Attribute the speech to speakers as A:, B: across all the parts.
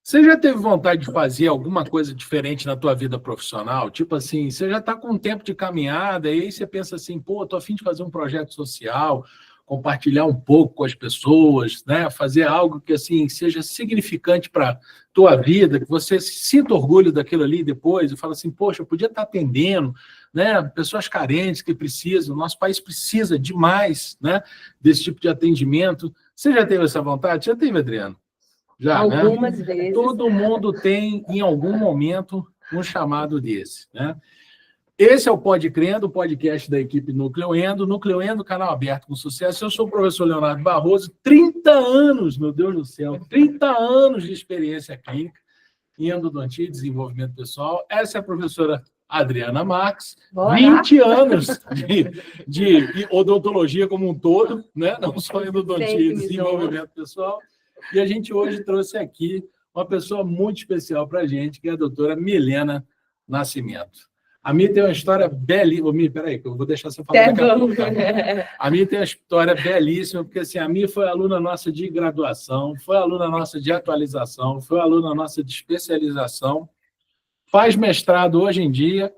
A: Você já teve vontade de fazer alguma coisa diferente na tua vida profissional? Tipo assim, você já está com um tempo de caminhada, e aí você pensa assim, pô, estou a fim de fazer um projeto social, compartilhar um pouco com as pessoas, né? Fazer algo que assim seja significante para a tua vida, que você sinta orgulho daquilo ali depois e fala assim, poxa, eu podia estar atendendo, né? Pessoas carentes que precisam, nosso país precisa demais, né? Desse tipo de atendimento. Você já teve essa vontade? Já teve, Adriano? Já,
B: Algumas
A: né?
B: vezes.
A: Todo mundo tem, em algum momento, um chamado desse, né? Esse é o Pode Crendo, o podcast da equipe Nucleoendo. Nucleoendo, canal aberto com sucesso. Eu sou o professor Leonardo Barroso, 30 anos, meu Deus do céu, 30 anos de experiência clínica em endodontia e desenvolvimento pessoal. Essa é a professora Adriana Marques, 20 anos de odontologia como um todo, né? Não só endodontia e desenvolvimento pessoal. E a gente hoje trouxe aqui uma pessoa muito especial para a gente, que é a doutora Milena Nascimento. A Mi tem uma história belíssima. Mi, peraí, que eu vou deixar você falar daqui a pouco. Tá? A Mi tem uma história belíssima, porque assim, a Mi foi aluna nossa de graduação, foi aluna nossa de atualização, foi aluna nossa de especialização, faz mestrado hoje em dia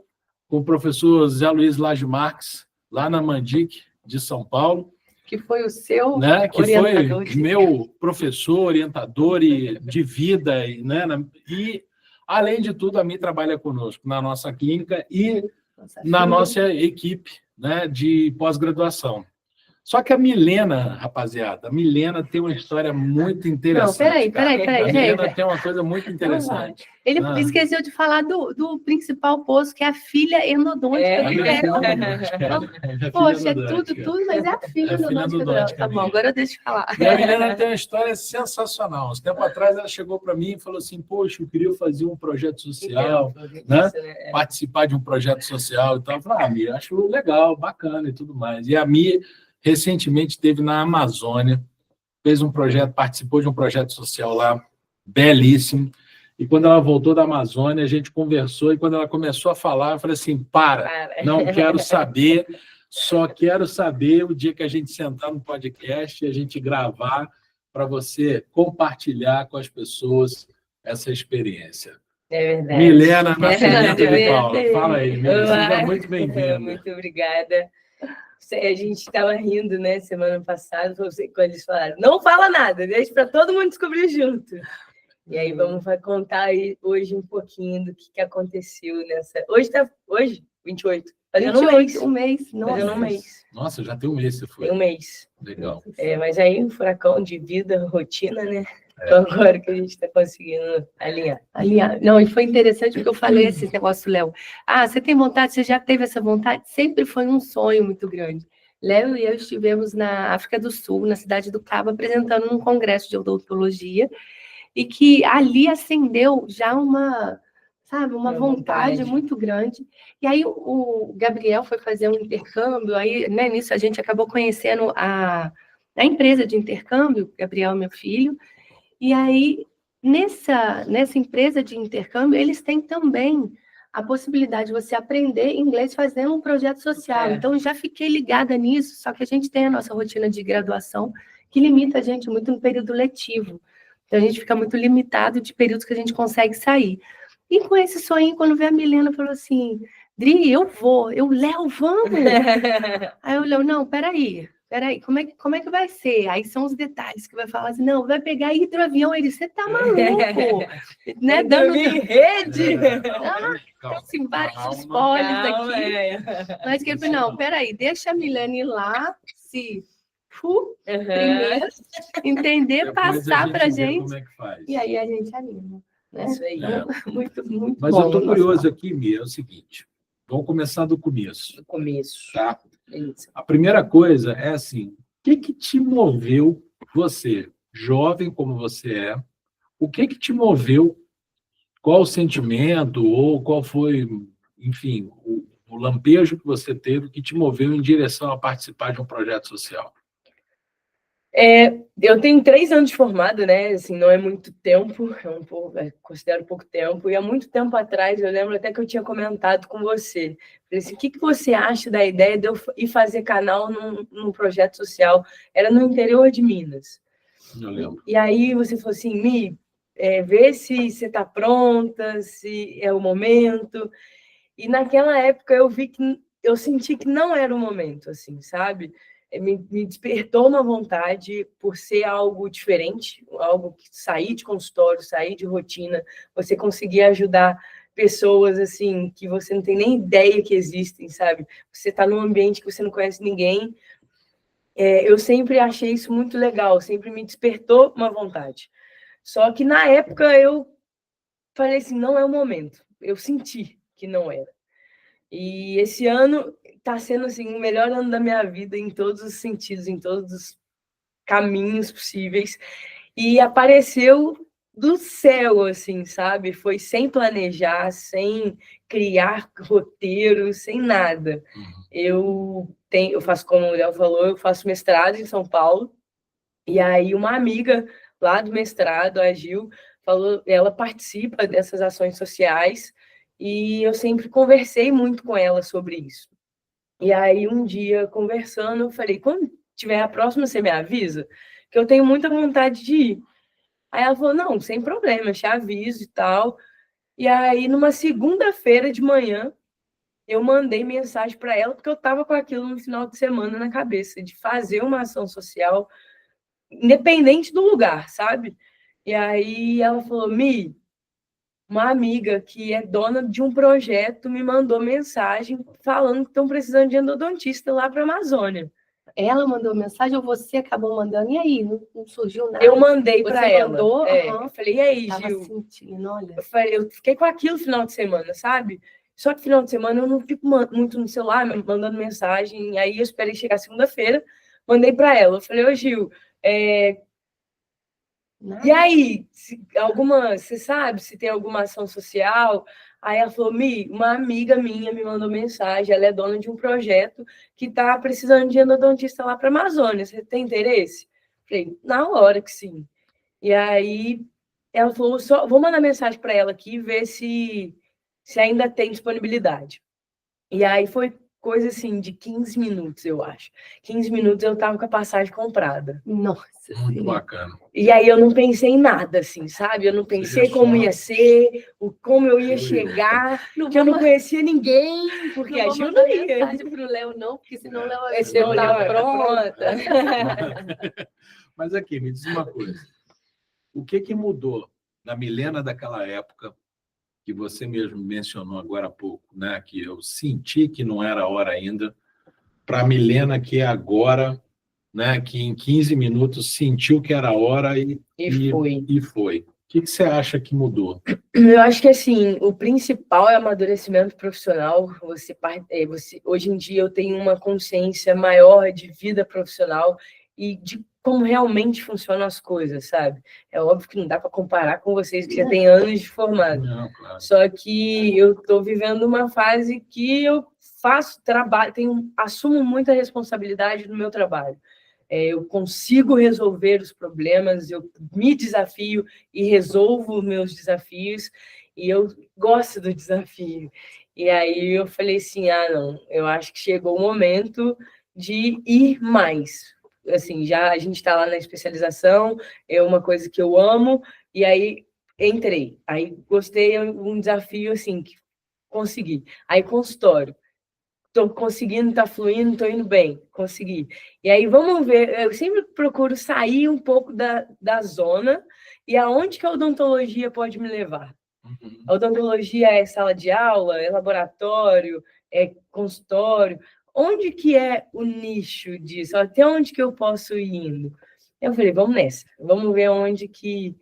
A: com o professor Zé Luiz Lage Marques, lá na Mandic, de São Paulo.
B: Que foi o seu
A: que
B: orientador.
A: Foi meu professor, orientador de vida. Né? E, além de tudo, a Mi trabalha conosco na nossa clínica e na nossa equipe, né, de pós-graduação. Só que a Milena, rapaziada, a Milena tem uma história muito interessante.
B: Não, peraí,
A: a Milena tem uma coisa muito interessante.
B: Ele esqueceu de falar do principal posto, que é a filha endodôntica do Léo. Poxa, é tudo, mas é a filha endodôntica do Léo. Tá bom, agora eu deixo de falar.
A: E a Milena tem uma história sensacional. Um tempo atrás, ela chegou para mim e falou assim, poxa, eu queria fazer um projeto social, né? Participar de um projeto social e tal. Eu falei, Mi, acho legal, bacana e tudo mais. E a Mi recentemente esteve na Amazônia, fez um projeto, participou de um projeto social lá, belíssimo. E quando ela voltou da Amazônia, a gente conversou, e quando ela começou a falar, eu falei assim, não quero saber, só quero saber o dia que a gente sentar no podcast e a gente gravar para você compartilhar com as pessoas essa experiência.
B: É verdade.
A: Milena Nascimento de Paula. Fala aí, Milena, seja muito bem-vinda.
C: Muito obrigada. A gente estava rindo, né, semana passada, quando eles falaram, não fala nada, deixa para todo mundo descobrir junto. E aí vamos contar aí hoje um pouquinho do que aconteceu nessa... Hoje, 28. Fazendo um mês. Fazendo um mês.
A: Nossa, já tem um mês você foi.
C: Tem um mês.
A: Legal.
C: Mas aí um furacão de vida, rotina, né? Então agora que a gente está conseguindo alinhar.
B: Não, e foi interessante porque eu falei esse negócio, Léo. Você tem vontade? Você já teve essa vontade? Sempre foi um sonho muito grande. Léo e eu estivemos na África do Sul, na cidade do Cabo, apresentando um congresso de odontologia, e que ali acendeu já uma vontade muito grande. E aí o Gabriel foi fazer um intercâmbio, aí, né, nisso a gente acabou conhecendo a empresa de intercâmbio, Gabriel, meu filho. E aí, nessa empresa de intercâmbio, eles têm também a possibilidade de você aprender inglês fazendo um projeto social. Então, já fiquei ligada nisso, só que a gente tem a nossa rotina de graduação que limita a gente muito no período letivo. Então, a gente fica muito limitado de períodos que a gente consegue sair. E com esse sonho, quando veio a Milena, falou assim, Dri, eu vou. Léo, vamos? Aí eu, Léo, não, peraí, como é que vai ser? Aí são os detalhes que vai falar assim, não, vai pegar hidroavião. Ele, você tá maluco? Né? Dando
C: em rede!
B: Assim, vários spoilers aqui. Mas que ele falou, não, peraí, deixa a Milena ir lá, primeiro, entender, passar pra gente.
A: Como é que faz.
B: E aí a gente anima. Né?
C: Isso aí.
B: Muito, muito
A: Mas
B: bom.
A: eu estou curioso aqui, Mia, é o seguinte, vamos começar do começo. Tá? A primeira coisa é assim, o que te moveu, você, jovem como você é, o que te moveu, qual o sentimento, ou qual foi, enfim, o lampejo que você teve que te moveu em direção a participar de um projeto social?
C: Eu tenho 3 anos de formado, né? Assim, não é muito tempo, considero pouco tempo. E há muito tempo atrás, eu lembro até que eu tinha comentado com você. Falei assim, o que você acha da ideia de eu ir fazer canal num projeto social? Era no interior de Minas.
A: Eu lembro.
C: E aí você falou assim, Mi, vê se você está pronta, se é o momento. E naquela época eu senti que não era o momento, assim, sabe? Me despertou uma vontade por ser algo diferente, algo que sair de consultório, sair de rotina, você conseguir ajudar pessoas assim que você não tem nem ideia que existem, sabe? Você está num ambiente que você não conhece ninguém. Eu sempre achei isso muito legal, sempre me despertou uma vontade. Só que na época eu falei assim, não é o momento. Eu senti que não era. E esse ano está sendo assim o melhor ano da minha vida em todos os sentidos, em todos os caminhos possíveis. E apareceu do céu, assim, sabe? Foi sem planejar, sem criar roteiro, sem nada. Eu faço, como o Léo falou, eu faço mestrado em São Paulo. E aí uma amiga lá do mestrado, a Gil, falou, ela participa dessas ações sociais e eu sempre conversei muito com ela sobre isso. E aí um dia conversando, eu falei, quando tiver a próxima, você me avisa, que eu tenho muita vontade de ir. Aí ela falou, não, sem problema, eu te aviso e tal. E aí numa segunda-feira de manhã, eu mandei mensagem para ela, porque eu estava com aquilo no final de semana na cabeça, de fazer uma ação social independente do lugar, sabe? E aí ela falou, Mi, uma amiga que é dona de um projeto me mandou mensagem falando que estão precisando de endodontista lá para a Amazônia.
B: Ela mandou mensagem ou você acabou mandando? E aí, não surgiu nada?
C: Eu mandei para ela.
B: Mandou?
C: Eu falei, e aí,
B: Tava
C: Gil?
B: sentindo, olha.
C: Eu fiquei com aquilo no final de semana, sabe? Só que final de semana eu não fico muito no celular, mandando mensagem. Aí eu esperei chegar segunda-feira, mandei para ela. Eu falei, ô Gil, e aí, você sabe se tem alguma ação social? Aí ela falou, Mi, uma amiga minha me mandou mensagem, ela é dona de um projeto que está precisando de endodontista lá para a Amazônia, você tem interesse? Falei, na hora que sim. E aí ela falou, vou mandar mensagem para ela aqui e ver se ainda tem disponibilidade. E aí foi coisa assim de 15 minutos, eu acho. 15 minutos eu estava com a passagem comprada.
B: Nossa,
A: muito bacana.
C: E aí eu não pensei em nada, assim, sabe? Eu não pensei como ia ser, como eu ia chegar, que eu não conhecia ninguém, porque a Gil não ia.
B: mensagem para o Léo, não, porque senão o Léo vai
C: Você não estava pronta.
A: Mas aqui, me diz uma coisa. O que mudou na Milena daquela época, que você mesmo mencionou agora há pouco, né? Que eu senti que não era a hora ainda, para a Milena que é agora, né? Que em 15 minutos sentiu que era a hora e foi. O que você acha que mudou?
C: Eu acho que assim, o principal é amadurecimento profissional. Hoje em dia eu tenho uma consciência maior de vida profissional e de como realmente funcionam as coisas, sabe? É óbvio que não dá para comparar com vocês que já têm anos de formado.
A: Não, claro.
C: Só que eu estou vivendo uma fase que eu faço trabalho, assumo muita responsabilidade no meu trabalho. Eu consigo resolver os problemas, eu me desafio e resolvo os meus desafios, e eu gosto do desafio. E aí eu falei assim, não, eu acho que chegou o momento de ir mais. Assim, já a gente está lá na especialização, é uma coisa que eu amo, e aí entrei. Aí gostei, um desafio assim, que consegui. Aí consultório. Estou conseguindo, está fluindo, estou indo bem, consegui. E aí vamos ver, eu sempre procuro sair um pouco da zona e aonde que a odontologia pode me levar. A odontologia é sala de aula, é laboratório, é consultório. Onde que é o nicho disso? Até onde que eu posso ir indo? Eu falei, vamos nessa, vamos ver onde que...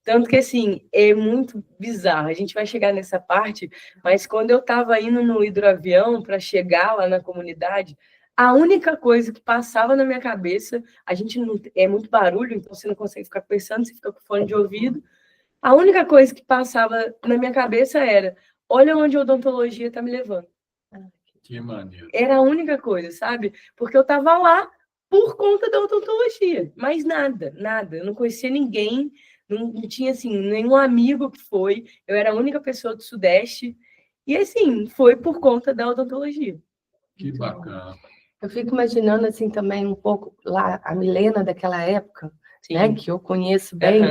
C: Tanto que, assim, é muito bizarro. A gente vai chegar nessa parte, mas quando eu estava indo no hidroavião para chegar lá na comunidade, a única coisa que passava na minha cabeça, a gente não é muito barulho, então você não consegue ficar pensando, você fica com fone de ouvido. A única coisa que passava na minha cabeça era, olha onde a odontologia está me levando.
A: Que maneiro.
C: Era a única coisa, sabe? Porque eu estava lá por conta da odontologia, mas nada. Eu não conhecia ninguém, não tinha, assim, nenhum amigo que foi. Eu era a única pessoa do Sudeste. E, assim, foi por conta da odontologia.
A: Que bacana.
B: Eu fico imaginando, assim, também um pouco lá, a Milena daquela época, né, que eu conheço bem,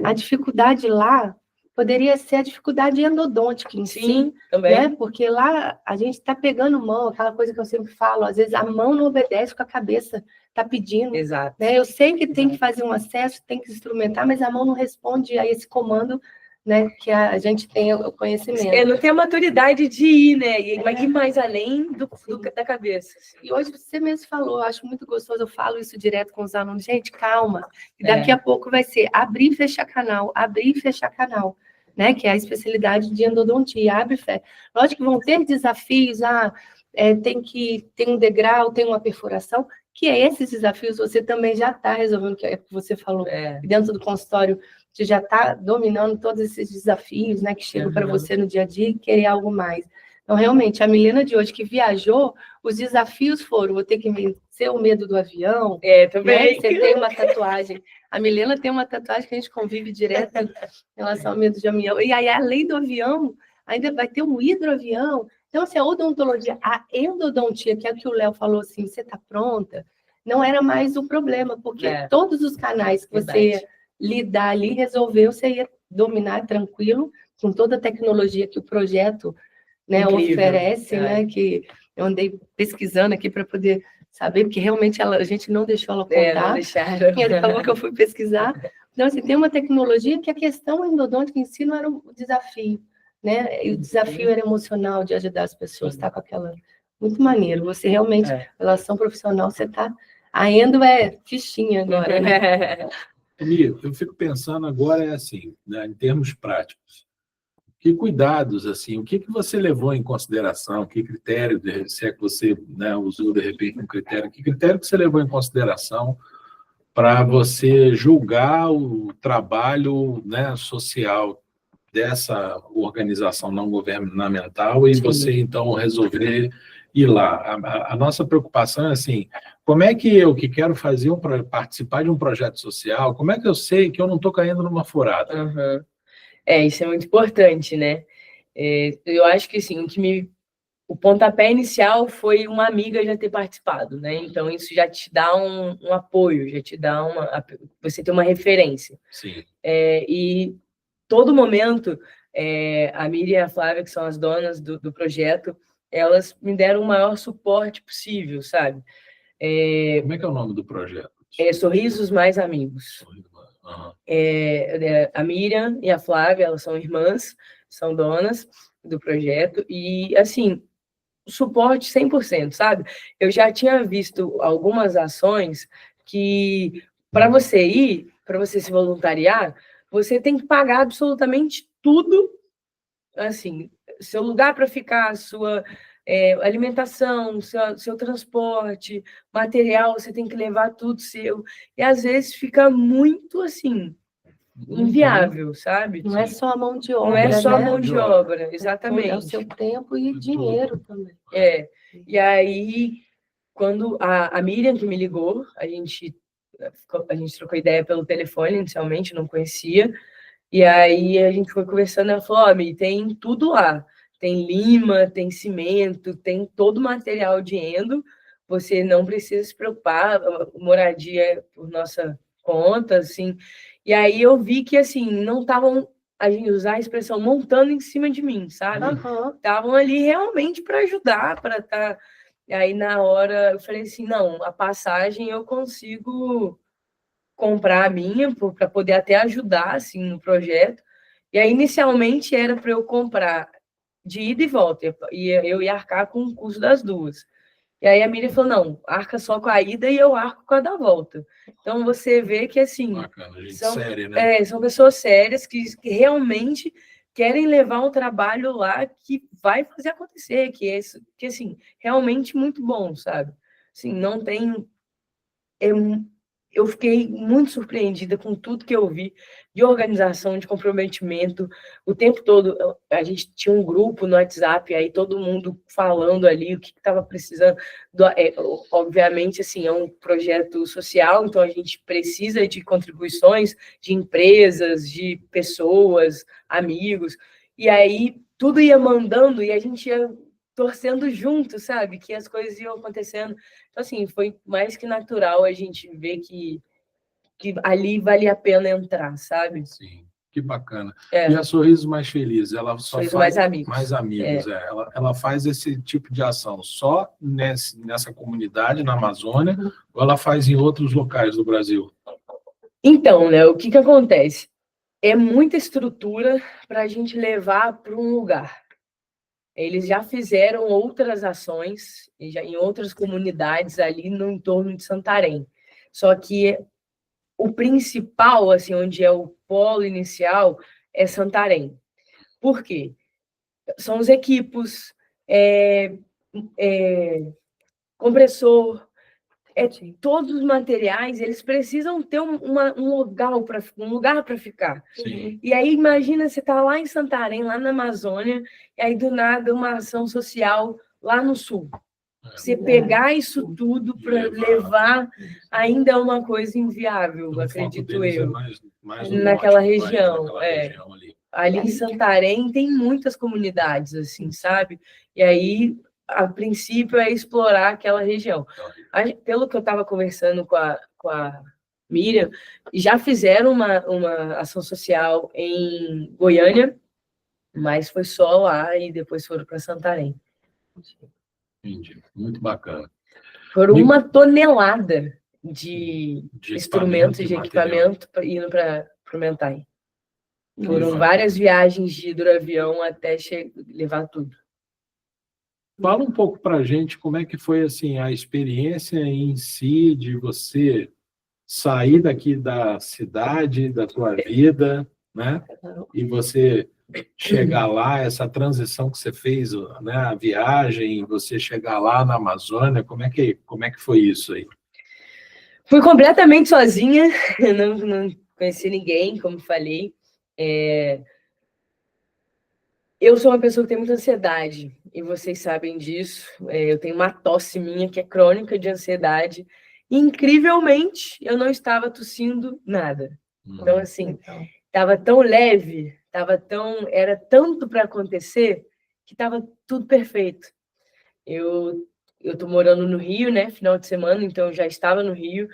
B: a dificuldade lá poderia ser a dificuldade endodôntica em si,
C: também.
B: né? Porque lá a gente está pegando mão, aquela coisa que eu sempre falo, às vezes a mão não obedece o que a cabeça está pedindo.
C: Exato.
B: Né? Eu sei que tem que fazer um acesso, tem que instrumentar, mas a mão não responde a esse comando, né, que a gente tem o conhecimento.
C: Não tem a maturidade de ir, né? E vai ir mais além da cabeça.
B: E hoje você mesmo falou, eu acho muito gostoso, eu falo isso direto com os alunos, gente, calma, daqui a pouco vai ser abrir e fechar canal, né, que é a especialidade de endodontia, abre e fecha. Lógico que vão ter desafios, tem um degrau, tem uma perfuração, que esses desafios você também já está resolvendo, que é o que você falou, dentro do consultório, você já está dominando todos esses desafios, né, que chegam para você no dia a dia e querer algo mais. Então, realmente, a Milena de hoje que viajou, os desafios foram, vou ter que vencer o medo do avião.
C: Também.
B: Né? Você tem uma tatuagem. A Milena tem uma tatuagem que a gente convive direto em relação ao medo de avião. E aí, além do avião, ainda vai ter um hidroavião. Então, assim, a odontologia, a endodontia, que é o que o Léo falou assim, você está pronta, não era mais o problema, porque todos os canais que você lidar ali, resolveu, você ia dominar tranquilo, com toda a tecnologia que o projeto, né, oferece, né, que eu andei pesquisando aqui para poder saber, porque realmente a gente não deixou ela contar.
C: Não deixaram.
B: E ele falou que eu fui pesquisar. Então, assim, tem uma tecnologia que a questão endodôntica em si não era o desafio, né? E o desafio era emocional de ajudar as pessoas, tá com aquela... Muito maneiro. Você realmente, relação profissional, você tá... A endo é fichinha agora, né?
A: Mia, eu fico pensando agora, assim, né, em termos práticos. Que cuidados, assim, o que você levou em consideração, que critério, se é que você, né, usou, de repente, um critério, que critério que você levou em consideração para você julgar o trabalho, né, social dessa organização não governamental e você, então, resolver ir lá? A nossa preocupação é assim, como é que eu, que quero participar de um projeto social, como é que eu sei que eu não estou caindo numa furada?
C: Isso é muito importante, né? Eu acho que, assim, o pontapé inicial foi uma amiga já ter participado, né? Então, isso já te dá um apoio, já te dá você tem uma referência.
A: Sim.
C: E todo momento, a Miriam e a Flávia, que são as donas do projeto, elas me deram o maior suporte possível, sabe?
A: Como é que é o nome do projeto?
C: Sorrisos Mais Amigos. A Miriam e a Flávia, elas são irmãs, são donas do projeto, e, assim, suporte 100%, sabe? Eu já tinha visto algumas ações que, para você se voluntariar, você tem que pagar absolutamente tudo, assim, seu lugar para ficar, sua alimentação, seu transporte, material, você tem que levar tudo seu, e às vezes fica muito, assim, inviável, sabe?
B: Não é só a mão de obra,
C: não é só a
B: né?
C: mão de obra, exatamente.
B: É o seu tempo e dinheiro também.
C: E aí, quando a Miriam que me ligou, a gente trocou ideia pelo telefone inicialmente, não conhecia, e aí a gente foi conversando, ela falou, Mi, tem tudo lá, tem lima, tem cimento, tem todo o material de endo, você não precisa se preocupar, moradia é por nossa conta, assim. E aí eu vi que, assim, não estavam, a gente usar a expressão, montando em cima de mim, sabe? Estavam ali realmente para ajudar, para estar... Aí, na hora, eu falei assim, não, a passagem eu consigo comprar a minha, para poder até ajudar, assim, no projeto. E aí, inicialmente, era para eu comprar de ida e volta, e eu ia arcar com o custo das duas. E aí a Miriam falou, não, arca só com a ida e eu arco com a da volta. Então, você vê que, assim...
A: Bacana, gente séria, né?
C: São pessoas sérias que realmente querem levar um trabalho lá que vai fazer acontecer, que, assim, realmente muito bom, sabe? Assim, não tem... Eu fiquei muito surpreendida com tudo que eu vi de organização, de comprometimento. O tempo todo, a gente tinha um grupo no WhatsApp, aí todo mundo falando ali o que estava precisando. Obviamente, assim, é um projeto social, então a gente precisa de contribuições de empresas, de pessoas, amigos. E aí tudo ia mandando e a gente ia torcendo junto, sabe? Que as coisas iam acontecendo. Então, assim, foi mais que natural a gente ver que que ali vale a pena entrar, sabe?
A: Sim, que bacana.
C: É.
A: E a Sorriso Mais Feliz, ela só
C: Sorriso
A: faz
C: Mais Amigos.
A: mais amigos, ela faz esse tipo de ação só nessa comunidade na Amazônia, ou ela faz em outros locais do Brasil?
C: Então, né, o que acontece? É muita estrutura para a gente levar para um lugar. Eles já fizeram outras ações em outras comunidades ali no entorno de Santarém. Só que o principal, assim, onde é o polo inicial, é Santarém. Por quê? São os equipos, compressor, todos os materiais, eles precisam ter um lugar para ficar.
A: Sim.
C: E aí, imagina, você está lá em Santarém, lá na Amazônia, e aí, do nada, uma ação social lá no sul. Você pegar isso tudo para levar ainda é uma coisa inviável,
A: Então,
C: acredito
A: o foco deles
C: eu.
A: é mais no
C: Naquela
A: norte do país,
C: região,
A: naquela região ali.
C: Ali em Santarém tem muitas comunidades, assim, sabe? E aí, a princípio, é explorar aquela região. Pelo que eu estava conversando com a Miriam, já fizeram uma ação social em Goiânia, mas foi só lá e depois foram para Santarém.
A: Entendi. Muito bacana.
C: Foram 1 tonelada de instrumentos e de
A: material.
C: equipamento indo para o Mentai. Foram várias viagens de hidroavião até levar tudo.
A: Fala um pouco para a gente como é que foi assim, a experiência em si de você sair daqui da cidade, da tua vida, né? E você chegar lá, essa transição que você fez, né? A viagem, você chegar lá na Amazônia, como é que foi isso aí?
C: Fui completamente sozinha, não conheci ninguém, como falei. Eu sou uma pessoa que tem muita ansiedade, e vocês sabem disso. Eu tenho uma tosse minha que é crônica de ansiedade. E, incrivelmente, eu não estava tossindo nada. Então, assim, estava tão leve, era tanto para acontecer, que estava tudo perfeito. Eu estou morando no Rio, né? Final de semana, então eu já estava no Rio.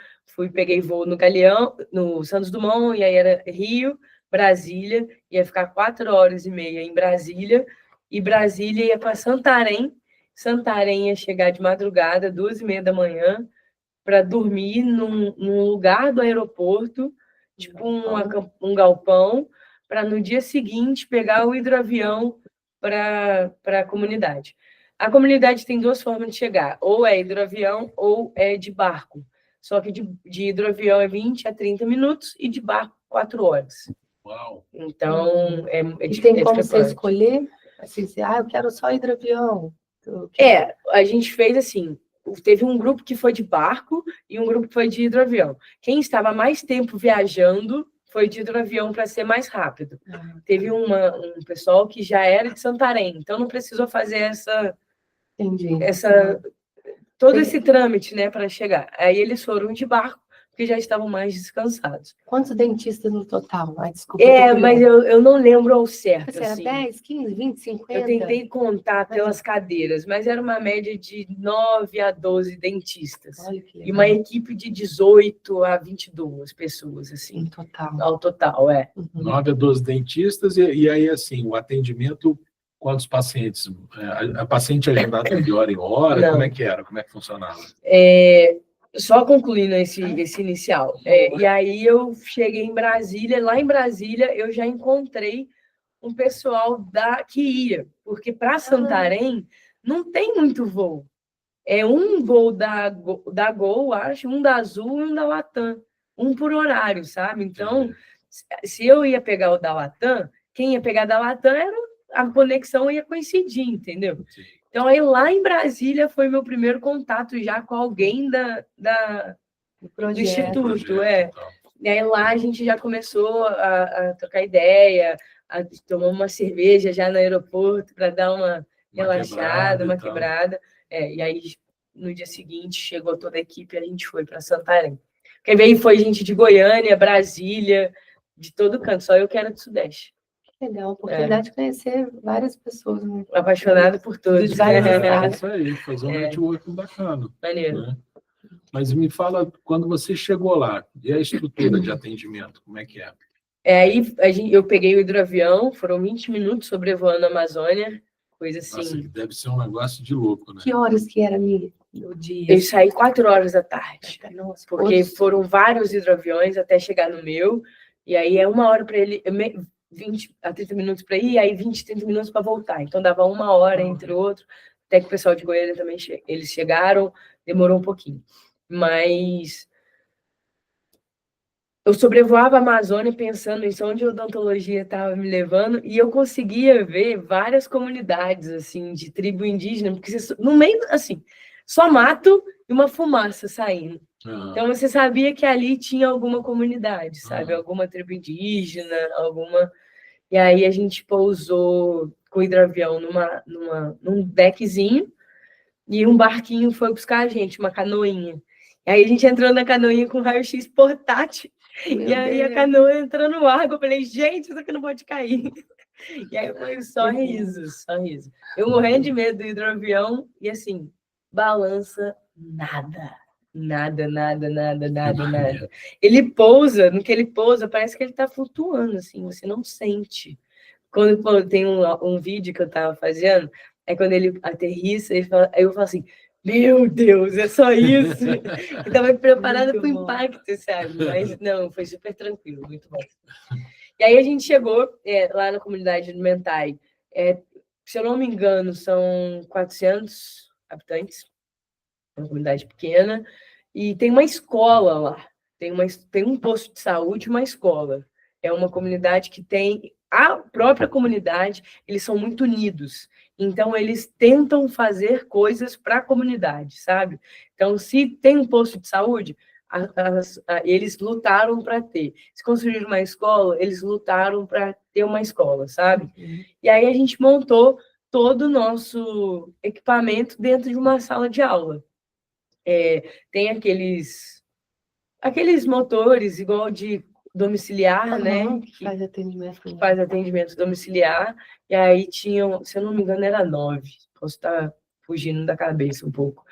C: Peguei voo no Galeão, no Santos Dumont, e aí era Rio, Brasília, ia ficar 4h30 em Brasília, e Brasília ia para Santarém. Santarém ia chegar de madrugada, 2h30 da manhã, para dormir num lugar do aeroporto, tipo um galpão, para no dia seguinte pegar o hidroavião para a comunidade. A comunidade tem 2 formas de chegar, ou é hidroavião ou é de barco. Só que de hidroavião é 20 a 30 minutos e de barco 4 horas.
A: Uau!
C: Então,
B: e tem como você escolher? Assim, eu quero só hidroavião.
C: A gente fez assim, teve um grupo que foi de barco e um grupo que foi de hidroavião. Quem estava mais tempo viajando foi de hidroavião para ser mais rápido. Teve um pessoal que já era de Santarém, então não precisou fazer todo esse trâmite, né, para chegar. Aí eles foram de barco, porque já estavam mais descansados.
B: Quantos dentistas no total? Desculpa.
C: Mas eu não lembro ao certo.
B: Era
C: assim.
B: 10, 15, 20, 50?
C: Eu tentei contar pelas cadeiras, mas era uma média de 9 a 12 dentistas.
B: Olha que legal.
C: E uma equipe de 18 a 22 pessoas, assim. Ao total,
A: 9 a 12 dentistas, e aí, assim, o atendimento, quantos pacientes? A paciente agendada de hora em hora?
C: Não.
A: Como é que era? Como é que funcionava?
C: Só concluindo esse inicial. E aí eu cheguei em Brasília, lá em Brasília eu já encontrei um pessoal que ia, porque para Santarém não tem muito voo. É um voo da Gol, acho, um da Azul e um da Latam, um por horário, sabe? Então, se eu ia pegar o da Latam, quem ia pegar da Latam a conexão ia coincidir, entendeu?
A: Sim.
C: Então, aí lá em Brasília foi meu primeiro contato já com alguém do Instituto.
A: Então.
C: E aí lá a gente já começou a trocar ideia, a tomar uma cerveja já no aeroporto para dar uma relaxada, uma quebrada. E aí, no dia seguinte, chegou toda a equipe e a gente foi para Santarém. Quem veio foi gente de Goiânia, Brasília, de todo canto, só eu que era do Sudeste.
B: Legal, oportunidade de conhecer várias pessoas. Né?
C: Apaixonada por todos.
A: Isso aí, fazer um networking bacana.
C: Maneiro.
A: Né? Mas me fala, quando você chegou lá, e a estrutura de atendimento, como é que é?
C: Aí eu peguei o hidroavião, foram 20 minutos sobrevoando a Amazônia, coisa assim.
A: Nossa, deve ser um negócio de louco, né?
B: Que horas que era, amiga? No dia?
C: Eu saí 4 horas da tarde,
B: Nossa,
C: porque foram vários hidroaviões até chegar no meu, e aí é 1 hora para ele, 20 a 30 minutos para ir, e aí 20, 30 minutos para voltar. Então dava 1 hora entre o outro, até que o pessoal de Goiânia também eles chegaram, demorou um pouquinho. Mas eu sobrevoava a Amazônia pensando em onde a odontologia estava me levando, e eu conseguia ver várias comunidades assim de tribo indígena, porque no meio assim, só mato e uma fumaça saindo. Então você sabia que ali tinha alguma comunidade, sabe? Alguma tribo indígena, alguma. E aí a gente pousou com o hidroavião num deckzinho, e um barquinho foi buscar a gente, uma canoinha. E aí a gente entrou na canoinha com raio-x portátil. E aí a canoa entrando no ar, eu falei, gente, isso aqui não pode cair. E aí foi só riso, só riso. Eu morrendo de medo do hidroavião e assim, balança nada. Nada. Ele pousa, no que ele pousa, parece que ele tá flutuando, assim, você não sente. Quando tem um vídeo que eu tava fazendo, é quando ele aterrissa, aí eu falo assim, meu Deus, é só isso? Eu tava preparada para o impacto, sabe? Mas não, foi super tranquilo, muito bom. E aí a gente chegou lá na comunidade do Mentai. Se eu não me engano, são 400 habitantes, uma comunidade pequena, e tem uma escola lá. Tem um posto de saúde e uma escola. É uma comunidade que tem a própria comunidade, eles são muito unidos. Então, eles tentam fazer coisas para a comunidade, sabe? Então, se tem um posto de saúde, eles lutaram para ter. Se construíram uma escola, eles lutaram para ter uma escola, sabe? E aí a gente montou todo o nosso equipamento dentro de uma sala de aula. Tem aqueles motores igual de domiciliar, né?
B: Que
C: faz atendimento domiciliar. E aí tinham, se eu não me engano, era 9. Posso estar fugindo da cabeça um pouco.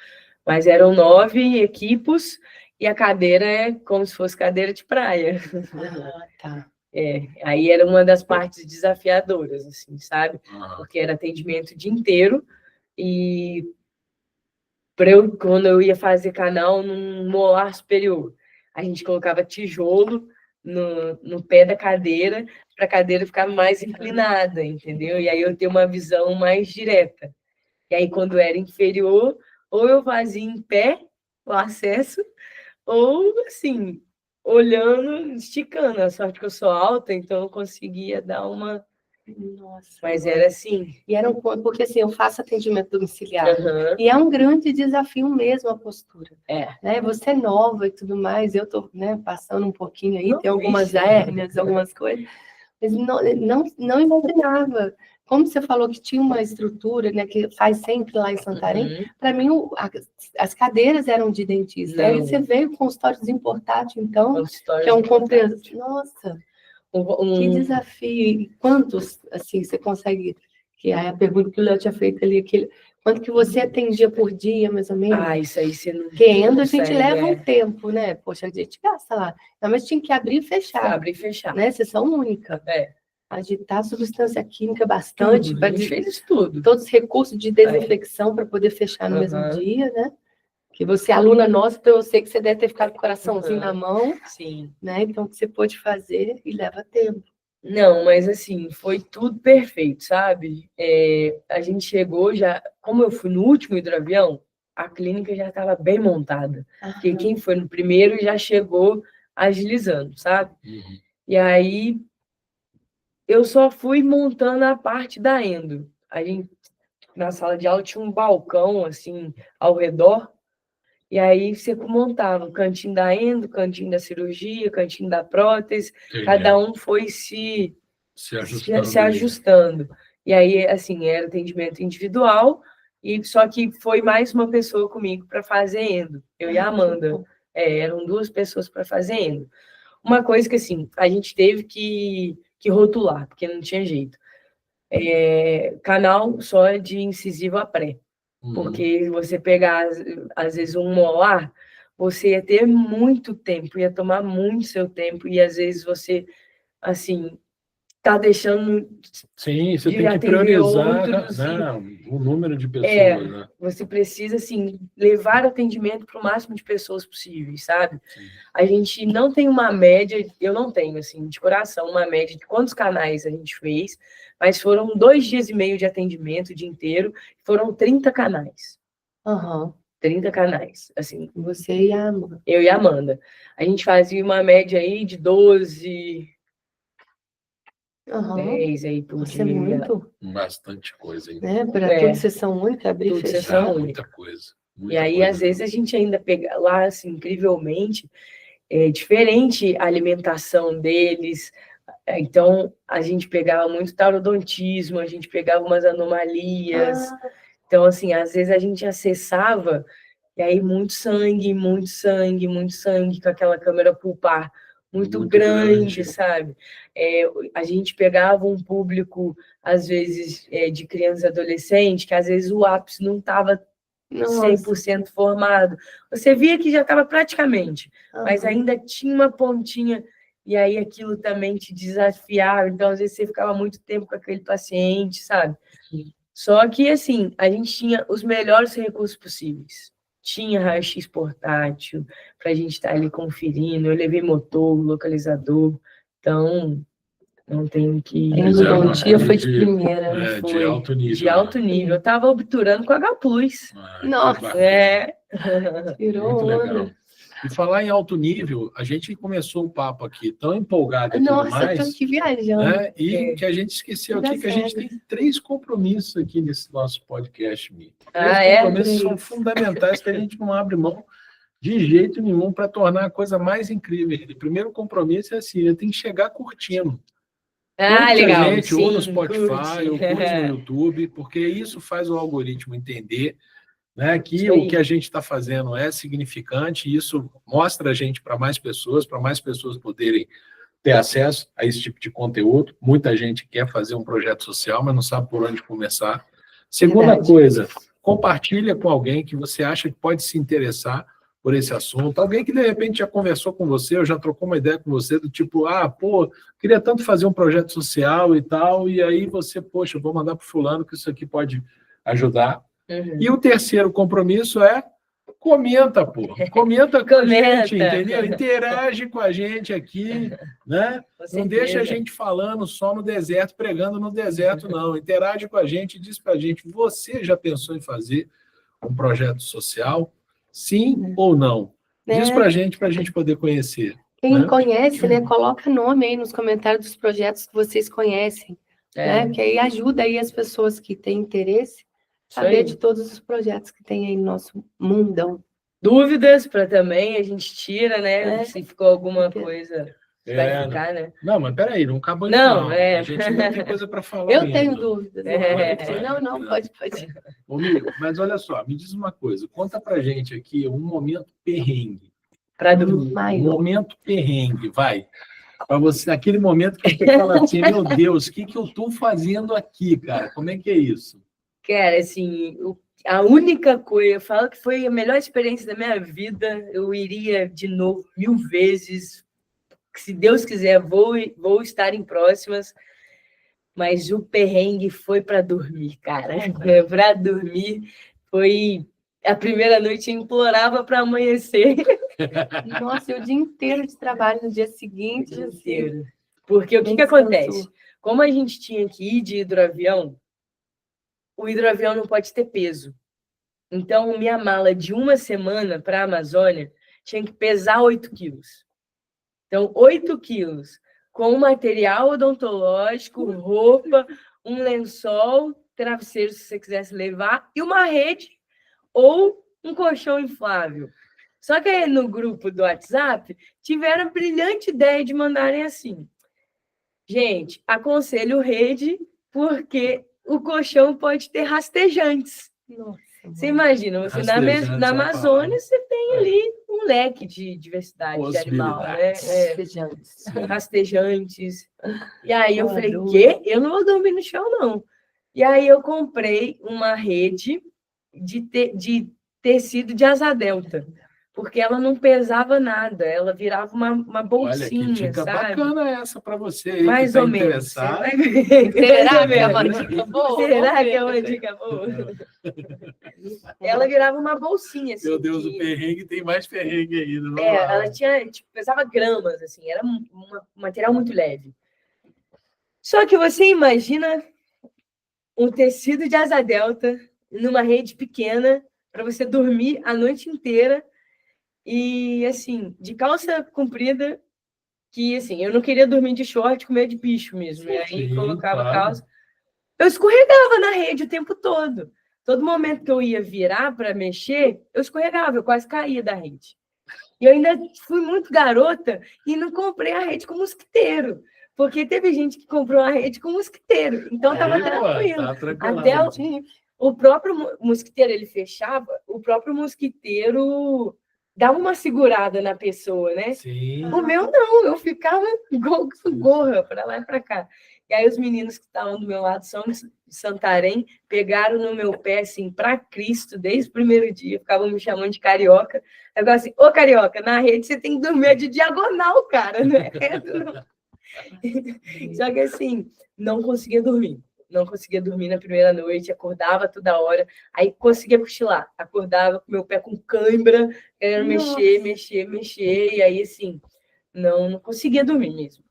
C: Mas eram 9 equipos e a cadeira é como se fosse cadeira de praia.
B: Tá.
C: Aí era uma das partes desafiadoras, assim, sabe? Porque era atendimento o dia inteiro e quando eu ia fazer canal num molar superior, a gente colocava tijolo no pé da cadeira para a cadeira ficar mais inclinada, entendeu? E aí eu ter uma visão mais direta. E aí, quando era inferior, ou eu fazia em pé o acesso, ou assim, olhando, esticando. A sorte que eu sou alta, então eu conseguia dar uma.
B: Nossa,
C: mas era assim.
B: E era porque assim, eu faço atendimento domiciliar. E é um grande desafio mesmo a postura. Né? Você é nova e tudo mais, eu estou passando um pouquinho aí, tem algumas hérnias, algumas coisas, mas não imaginava. Como você falou que tinha uma estrutura, né, que faz sempre lá em Santarém, para mim as cadeiras eram de dentista. Aí você veio com consultórios importados, então, que é um compreensor. Nossa! Que desafio! E quantos, assim, você consegue... Que é a pergunta que o Léo tinha feito ali, quanto que você atendia por dia, mais ou menos?
C: Isso aí você não...
B: Porque a gente leva um tempo, né? Poxa, a gente gasta lá. Não, mas tinha que abrir e fechar.
C: Abrir e fechar.
B: Né? Sessão única. Agitar a substância química bastante.
C: A gente fez isso tudo.
B: Todos os recursos de desinfecção para poder fechar no mesmo dia, né? Que você é aluna nossa, então eu sei que você deve ter ficado com o coraçãozinho na mão.
C: Sim.
B: Né? Então, o que você pôde fazer e leva tempo.
C: Não, mas assim, foi tudo perfeito, sabe? A gente chegou já, como eu fui no último hidroavião, a clínica já estava bem montada. Porque quem foi no primeiro já chegou agilizando, sabe? E aí, eu só fui montando a parte da endo. A gente, na sala de aula, tinha um balcão, assim, ao redor. E aí você montava o cantinho da endo, o cantinho da cirurgia, o cantinho da prótese. Cada um foi se ajustando. E aí, assim, era atendimento individual, e só que foi mais uma pessoa comigo para fazer endo. Eu e a Amanda. Eram 2 pessoas para fazer endo. Uma coisa que, assim, a gente teve que rotular, porque não tinha jeito. Canal só de incisivo a pré. Porque você pegar, às vezes, um molar, você ia ter muito tempo, ia tomar muito seu tempo, e às vezes você, assim, tá deixando
A: Sim, você
C: de
A: tem que
C: atender
A: priorizar,
C: outros,
A: né, o número de pessoas, né?
C: você precisa, assim, levar atendimento para o máximo de pessoas possíveis, sabe?
A: Sim.
C: A gente não tem uma média, eu não tenho, assim, de coração, uma média de quantos canais a gente fez, mas foram 2 dias e meio de atendimento, o dia inteiro, foram 30 canais.
B: Aham.
C: 30 canais, assim.
B: Você e a Amanda.
C: Eu e a Amanda. A gente fazia uma média aí de 12,
B: Aham.
C: 10 aí por
B: Você é
C: dia.
B: muito,
A: Bastante coisa, hein?
B: né? Para tudo sessão única, abrir e
C: Tudo
B: fechar.
C: sessão única.
A: Muita coisa.
C: E aí, às vezes, a gente ainda pega lá, assim, incrivelmente, diferente a alimentação deles. Então, a gente pegava muito tarodontismo, a gente pegava umas anomalias. Então, assim, às vezes a gente acessava, e aí muito sangue, muito sangue, muito sangue, com aquela câmera pulpar muito grande, sabe? A gente pegava um público, às vezes, de crianças e adolescentes, que às vezes o ápice não estava 100% formado. Você via que já estava praticamente, mas ainda tinha uma pontinha, e aí aquilo também te desafiava. Então, às vezes, você ficava muito tempo com aquele paciente, sabe? Só que, assim, a gente tinha os melhores recursos possíveis. Tinha raio-x portátil para a gente estar ali conferindo. Eu levei motor, localizador. Então, não tenho que...
B: A endodontia foi de primeira.
A: De alto nível.
C: De alto nível. Eu estava obturando com H+.
B: Nossa! Tirou
A: muito
B: onda.
A: legal. E falar em alto nível, a gente começou o papo aqui tão empolgado e
B: Nossa,
A: tudo mais,
B: eu tô aqui viajando.
A: né? E que a gente esqueceu aqui que a gente tem 3 compromissos aqui nesse nosso podcast, Mi. 3 compromissos são fundamentais que a gente não abre mão de jeito nenhum para tornar a coisa mais incrível. O primeiro compromisso é assim, eu tenho que chegar curtindo.
C: Legal.
A: A gente, ou no Spotify,
C: curte.
A: ou curte no YouTube, porque isso faz o algoritmo entender, né, que
C: Isso
A: o
C: aí.
A: que a gente está fazendo é significante, e isso mostra a gente para mais pessoas poderem ter acesso a esse tipo de conteúdo. Muita gente quer fazer um projeto social, mas não sabe por onde começar. Segunda coisa, compartilha com alguém que você acha que pode se interessar por esse assunto, alguém que de repente já conversou com você, ou já trocou uma ideia com você, do tipo, queria tanto fazer um projeto social e tal, e aí você, poxa, vou mandar para o fulano que isso aqui pode ajudar. E o terceiro compromisso é comenta com a gente, entendeu? Interage com a gente aqui, né? Não deixa a gente falando só no deserto, pregando no deserto, não. Interage com a gente, diz pra gente, você já pensou em fazer um projeto social? Sim ou não? Diz pra gente poder conhecer.
B: Quem conhece, né, coloca nome aí nos comentários dos projetos que vocês conhecem, né? Que aí ajuda aí as pessoas que têm interesse saber de todos os projetos que tem aí no nosso mundão.
C: Dúvidas para também, a gente tira, né? Se ficou alguma coisa, vai ficar, né?
A: Não, mas peraí, não acabou
C: não.
A: A gente ainda tem coisa para falar.
B: Eu tenho dúvidas. Não, pode.
A: Ô, Mico, mas olha só, me diz uma coisa, conta pra gente aqui um momento perrengue.
C: Para dormir.
A: Um momento perrengue, vai. Para você, aquele momento que você fala assim, meu Deus, o que eu estou fazendo aqui, cara? Como é que é isso?
C: Cara, assim, a única coisa, eu falo que foi a melhor experiência da minha vida, eu iria de novo 1000 vezes, se Deus quiser, vou estar em próximas, mas o perrengue foi para dormir, cara. Para dormir foi... A primeira noite eu implorava para amanhecer.
B: Nossa, o dia inteiro de trabalho no dia seguinte.
C: Porque o que acontece? Como a gente tinha que ir de hidroavião, o hidroavião não pode ter peso. Então, minha mala de uma semana para a Amazônia tinha que pesar 8 quilos. Então, 8 quilos com material odontológico, roupa, um lençol, travesseiro, se você quisesse levar, e uma rede ou um colchão inflável. Só que aí, no grupo do WhatsApp, tiveram a brilhante ideia de mandarem assim. Gente, aconselho rede, porque o colchão pode ter rastejantes.
B: Nossa,
C: você imagina, você na Amazônia, você tem ali um leque de diversidade de animal, né? Rastejantes. E aí eu falei, quê? Eu não vou dormir no chão, não. E aí eu comprei uma rede de tecido de asa delta. porque ela não pesava nada, ela virava uma bolsinha,
A: Olha, que dica
C: sabe?
A: bacana essa para você aí,
C: Mais
A: que
C: ou
A: está
C: menos. Você
A: interessado.
C: vai ver.
B: Será
C: Mais
B: que é
C: ou
B: uma
C: menos.
B: dica boa?
C: Será
B: Vamos
C: que é uma
B: ver.
C: dica boa? Ela virava uma bolsinha, assim.
A: Meu Deus, o
C: que-
A: perrengue tem mais perrengue ainda. Vamos
C: É,
A: lá.
C: ela tinha, tipo, pesava gramas, assim, era um material muito leve. Só que você imagina um tecido de asa delta numa rede pequena para você dormir a noite inteira e, assim, de calça comprida, que, assim, eu não queria dormir de short com medo de bicho mesmo. E aí
A: Sim,
C: colocava
A: claro.
C: calça. Eu escorregava na rede o tempo todo. Todo momento que eu ia virar para mexer, eu escorregava, eu quase caía da rede. E eu ainda fui muito garota e não comprei a rede com mosquiteiro. Porque teve gente que comprou a rede com mosquiteiro. Então estava
A: Aí, pô,
C: tranquilo.
A: tá tranquilo.
C: Até o próprio mosquiteiro ele fechava, o próprio mosquiteiro dava uma segurada na pessoa, né?
A: Sim.
C: O meu não, eu ficava igual gorra para lá e para cá. E aí os meninos que estavam do meu lado, são de Santarém, pegaram no meu pé, assim, para Cristo, desde o primeiro dia, ficavam me chamando de carioca. Agora assim, ô carioca, na rede você tem que dormir de diagonal, cara, não é reto, não. Só que assim, não conseguia dormir. Não conseguia dormir na primeira noite, acordava toda hora, aí conseguia cochilar, acordava com meu pé com cãibra, querendo mexer, e aí assim, não conseguia dormir mesmo.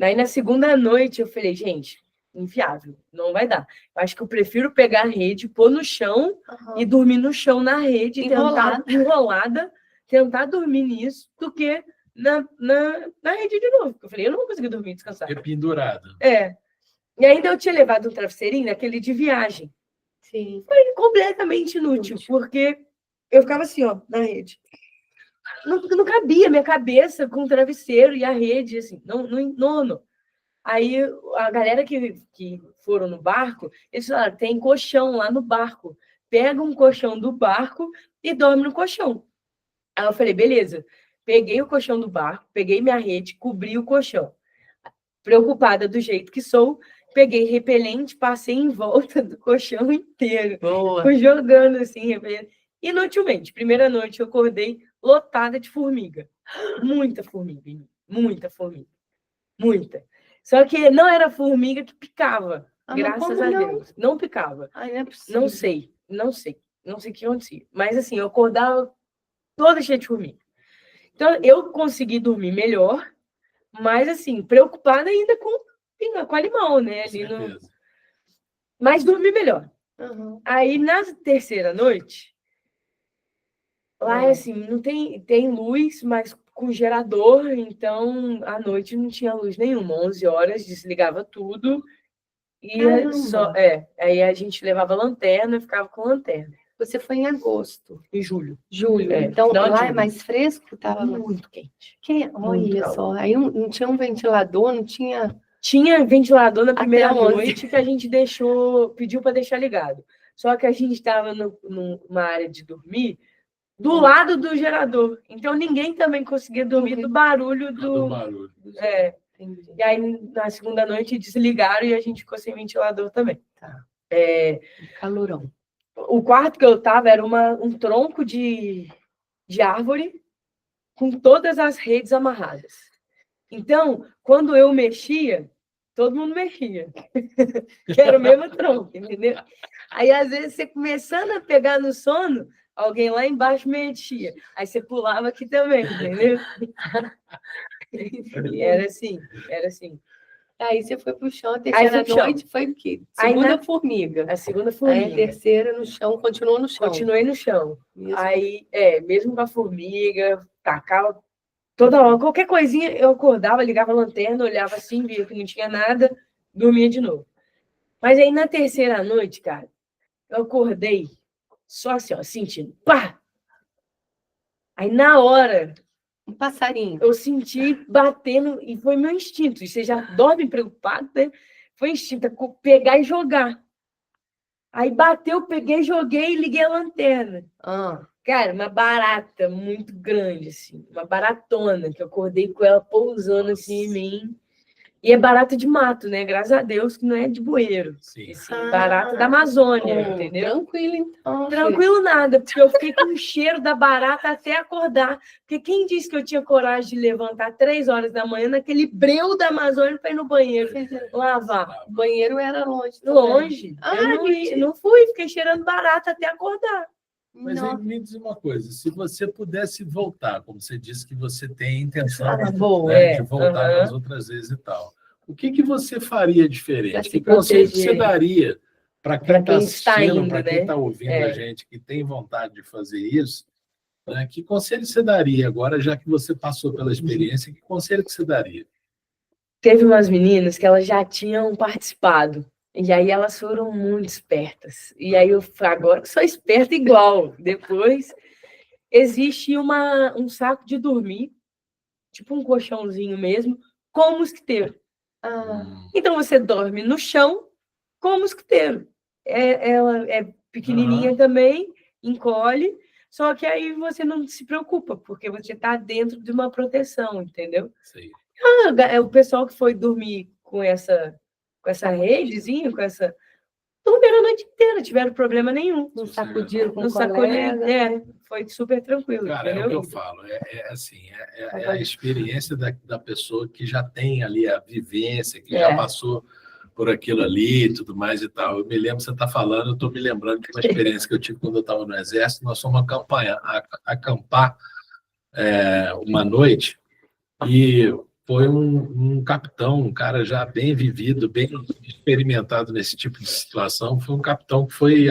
C: Aí na segunda noite eu falei, gente, inviável, não vai dar. Eu acho que eu prefiro pegar a rede, pôr no chão e dormir no chão na rede, enrolada, tentar dormir nisso, do que na rede de novo. Eu falei, eu não vou conseguir dormir, descansar.
A: É pendurado.
C: É. E ainda eu tinha levado um travesseirinho, aquele de viagem.
B: Sim.
C: Foi completamente inútil, porque eu ficava assim, ó, na rede. Não cabia minha cabeça com o travesseiro e a rede, assim, nono. Aí a galera que foram no barco, eles falaram, tem colchão lá no barco. Pega um colchão do barco e dorme no colchão. Aí eu falei, beleza. Peguei o colchão do barco, peguei minha rede, cobri o colchão. Preocupada do jeito que sou, peguei repelente, passei em volta do colchão inteiro.
B: Boa.
C: Fui jogando assim, repelente. Inutilmente. Primeira noite eu acordei lotada de formiga. Muita formiga, muita formiga. Muita. Só que não era formiga que picava, graças a Deus. Não picava.
B: Ai, não é possível.
C: Não sei. Não sei o que acontecia. Mas assim, eu acordava toda cheia de formiga. Então, eu consegui dormir melhor, mas assim, preocupada ainda com a limão, né? Ali no... Mas dormi melhor.
B: Uhum.
C: Aí, na terceira noite, lá, assim, não tem luz, mas com gerador, então, à noite não tinha luz nenhuma. 11 horas, desligava tudo. E aí a gente levava lanterna e ficava com lanterna.
B: Você foi em agosto.
C: Em julho.
B: Julho.
C: É,
B: Então,
C: final de
B: lá é
C: julho.
B: mais fresco? Tava
C: Muito quente.
B: Olha só. Aí não tinha um ventilador, não tinha...
C: Tinha ventilador na primeira
B: Até 11.
C: noite que a gente pediu para deixar ligado. Só que a gente estava numa área de dormir do lado do gerador. Então ninguém também conseguia dormir do barulho
A: Do barulho.
C: Entendi. E aí na segunda noite desligaram e a gente ficou sem ventilador também.
B: Tá.
C: Calorão. O quarto que eu estava era um tronco de árvore com todas as redes amarradas. Então, quando eu mexia, todo mundo mexia. Que era o mesmo tronco, entendeu? Aí, às vezes, você começando a pegar no sono, alguém lá embaixo mexia. Aí você pulava aqui também, entendeu? E era assim.
B: Aí você foi pro chão, a terceira noite foi o quê? Segunda formiga.
C: A segunda formiga.
B: Aí a terceira no chão, continuou no chão.
C: Continuei no chão. Aí, mesmo com a formiga, tacava toda hora, qualquer coisinha, eu acordava, ligava a lanterna, olhava assim, via que não tinha nada, dormia de novo. Mas aí, na terceira noite, cara, eu acordei só assim, ó, sentindo, pá! Aí, na hora...
B: Um passarinho.
C: Eu senti batendo, e foi meu instinto. E você já dorme preocupado, né? Foi instinto, pegar e jogar. Aí bateu, peguei, joguei e liguei a lanterna. Cara, uma barata muito grande, assim. Uma baratona, que eu acordei com ela pousando assim em mim. E é barata de mato, né? Graças a Deus que não é de bueiro.
A: Sim.
C: Esse barata da Amazônia, entendeu?
B: Tranquilo, então.
C: Tranquilo nada, porque eu fiquei com o cheiro da barata até acordar. Porque quem disse que eu tinha coragem de levantar 3 horas da manhã naquele breu da Amazônia para ir no banheiro lavar?
B: O banheiro era longe. também.
C: Longe.
B: Ah,
C: Eu
B: mentira.
C: não fui, fiquei cheirando barata até acordar.
A: Mas
B: Nossa.
A: aí me diz uma coisa, se você pudesse voltar, como você disse que você tem a intenção
B: boa.
A: de voltar nas outras vezes e tal, o que você faria diferente?
B: Pra se
A: Que conselho que você
B: proteger.
A: daria para quem
C: Pra
A: está
C: quem está
A: assistindo,
C: indo,
A: para quem
C: né?
A: está ouvindo
C: É.
A: a gente, que tem vontade de fazer isso, né? Que conselho você daria agora, já que você passou pela experiência, que conselho que você daria?
C: Teve umas meninas que elas já tinham participado. E aí elas foram muito espertas. E aí eu agora sou esperta igual. Depois existe um saco de dormir, tipo um colchãozinho mesmo, com mosquiteiro. Então você dorme no chão com mosquiteiro. Ela é pequenininha também, encolhe, só que aí você não se preocupa, porque você está dentro de uma proteção, entendeu?
A: Sei.
C: O pessoal que foi dormir com essa redezinha, dormiram a noite inteira, tiveram problema nenhum.
B: Não sacudiram com
C: Não
B: o colega.
C: sacudiram, foi super tranquilo,
A: Cara,
C: entendeu?
A: é o que eu falo, assim, é a experiência da pessoa que já tem ali a vivência, que já passou por aquilo ali e tudo mais e tal. Eu me lembro, você está falando, eu estou me lembrando de uma experiência que eu tive quando eu estava no Exército. Nós fomos acampar uma noite e foi um capitão, um cara já bem vivido, bem experimentado nesse tipo de situação. Foi um capitão que foi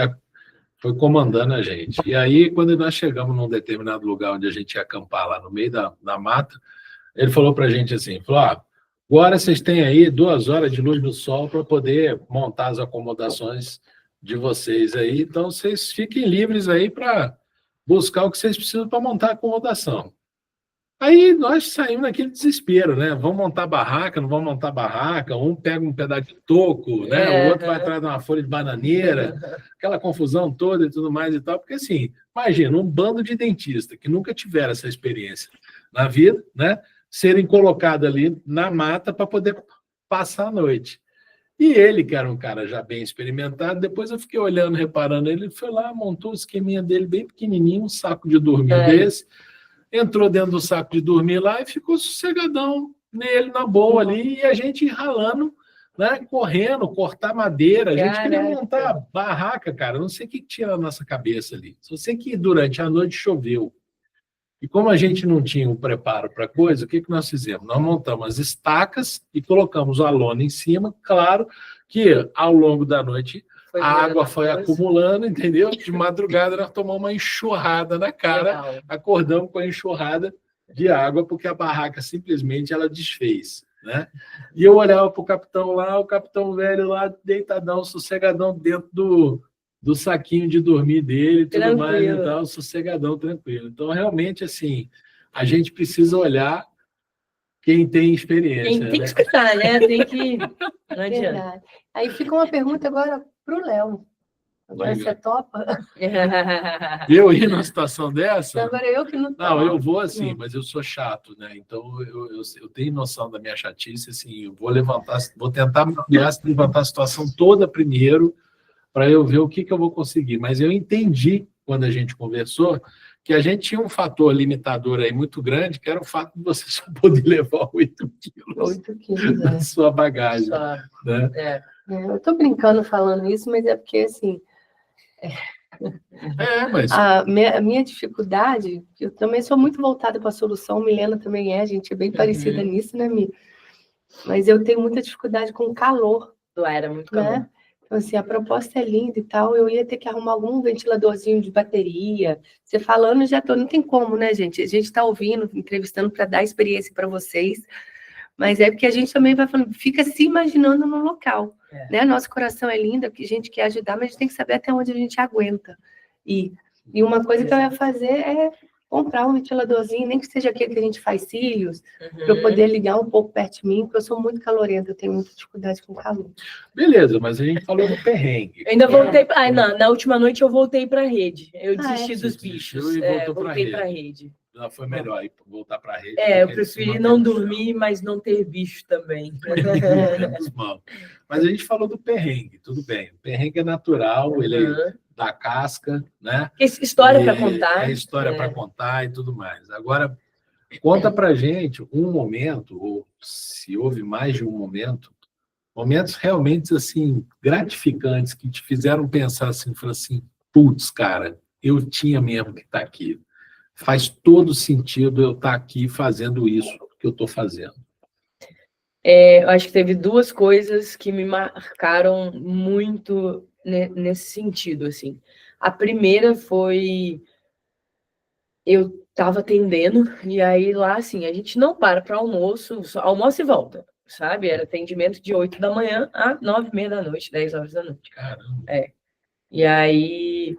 A: comandando a gente. E aí, quando nós chegamos num determinado lugar onde a gente ia acampar lá no meio da mata, ele falou para a gente assim, falou, agora vocês têm aí 2 horas de luz do sol para poder montar as acomodações de vocês aí, então vocês fiquem livres aí para buscar o que vocês precisam para montar a acomodação. Aí nós saímos naquele desespero, né? Vamos montar barraca, não vamos montar barraca, um pega um pedaço de toco, né? O outro vai atrás de uma folha de bananeira, aquela confusão toda e tudo mais e tal, porque assim, imagina, um bando de dentistas que nunca tiveram essa experiência na vida, né? Serem colocados ali na mata para poder passar a noite. E ele, que era um cara já bem experimentado, depois eu fiquei olhando, reparando, ele foi lá, montou o esqueminha dele bem pequenininho, um saco de dormir desse, entrou dentro do saco de dormir lá e ficou sossegadão nele, na boa ali, e a gente ralando, né, correndo, cortar madeira, a gente queria montar barraca, cara, não sei o que tinha na nossa cabeça ali. Só sei que durante a noite choveu. E como a gente não tinha um preparo para coisa, o que nós fizemos? Nós montamos as estacas e colocamos a lona em cima, claro que ao longo da noite a água foi acumulando, entendeu? De madrugada nós tomamos uma enxurrada na cara, acordamos com a enxurrada de água, porque a barraca simplesmente ela desfez, né? E eu olhava para o capitão lá, o capitão velho lá, deitadão, sossegadão, dentro do saquinho de dormir dele, tudo mais e tal, sossegadão, tranquilo. Então, realmente, assim, a gente precisa olhar quem tem experiência.
C: Tem que escutar, né? Tem que... Não adianta.
B: Aí fica uma pergunta agora para o Léo. Agora você topa?
A: Eu ir numa situação dessa?
B: Agora eu que não topo.
A: Não, eu vou assim, mas eu sou chato, né? Então eu tenho noção da minha chatice, assim, eu vou tentar levantar a situação toda primeiro para eu ver o que eu vou conseguir. Mas eu entendi, quando a gente conversou, que a gente tinha um fator limitador aí muito grande, que era o fato de você só poder levar 8 quilos,
B: 8 quilos
A: da sua bagagem. Né?
B: Eu estou brincando falando isso, mas é porque, assim...
A: Mas...
B: A minha dificuldade, eu também sou muito voltada para a solução, Milena também a gente é bem parecida nisso, né, Mi? Mas eu tenho muita dificuldade com o calor.
C: Lá era muito calor.
B: Né? Então, assim, a proposta é linda e tal, eu ia ter que arrumar algum ventiladorzinho de bateria. Você falando, já tô, não tem como, né, gente? A gente está ouvindo, entrevistando para dar experiência para vocês, mas é porque a gente também vai falando, fica se imaginando no local, né? Nosso coração é lindo, que a gente quer ajudar, mas a gente tem que saber até onde a gente aguenta. E uma coisa que eu ia fazer é comprar um ventiladorzinho, nem que seja aquele que a gente faz cílios, para eu poder ligar um pouco perto de mim, porque eu sou muito calorenta, eu tenho muita dificuldade com calor.
A: Beleza, mas a gente falou do perrengue.
C: Eu ainda voltei... na última noite eu voltei para a rede. Eu desisti dos bichos.
A: E voltei
C: para a rede.
A: Já foi melhor aí voltar para a rede.
C: Eu preferi não dormir, mas não ter bicho também.
A: Menos mal. Mas a gente falou do perrengue, tudo bem. O perrengue é natural, ele dá casca, né?
C: História para contar.
A: É história para contar e tudo mais. Agora, conta para gente um momento, ou se houve mais de um momento, momentos realmente assim gratificantes que te fizeram pensar assim, falar assim, putz, cara, eu tinha mesmo que estar aqui. Faz todo sentido eu estar aqui fazendo isso que eu estou fazendo.
C: Eu acho que teve duas coisas que me marcaram muito nesse sentido, assim. A primeira foi... Eu estava atendendo, e aí lá, assim, a gente não para almoço, só almoço e volta, sabe? Era atendimento de 8 da manhã a 9h30 da noite, 10 horas da noite.
A: Caramba.
C: E aí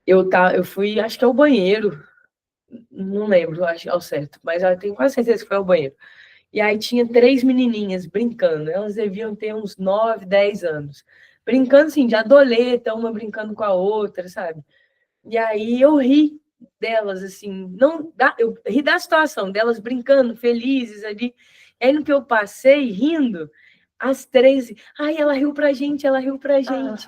C: eu fui, acho que ao banheiro, não lembro, acho ao certo, mas eu tenho quase certeza que foi ao banheiro. E aí tinha 3 menininhas brincando, elas deviam ter uns 9, 10 anos. Brincando, assim, de adoleta, uma brincando com a outra, sabe? E aí eu ri delas, assim, eu ri da situação, delas brincando, felizes ali. E aí no que eu passei, rindo, as 3, ela riu pra gente,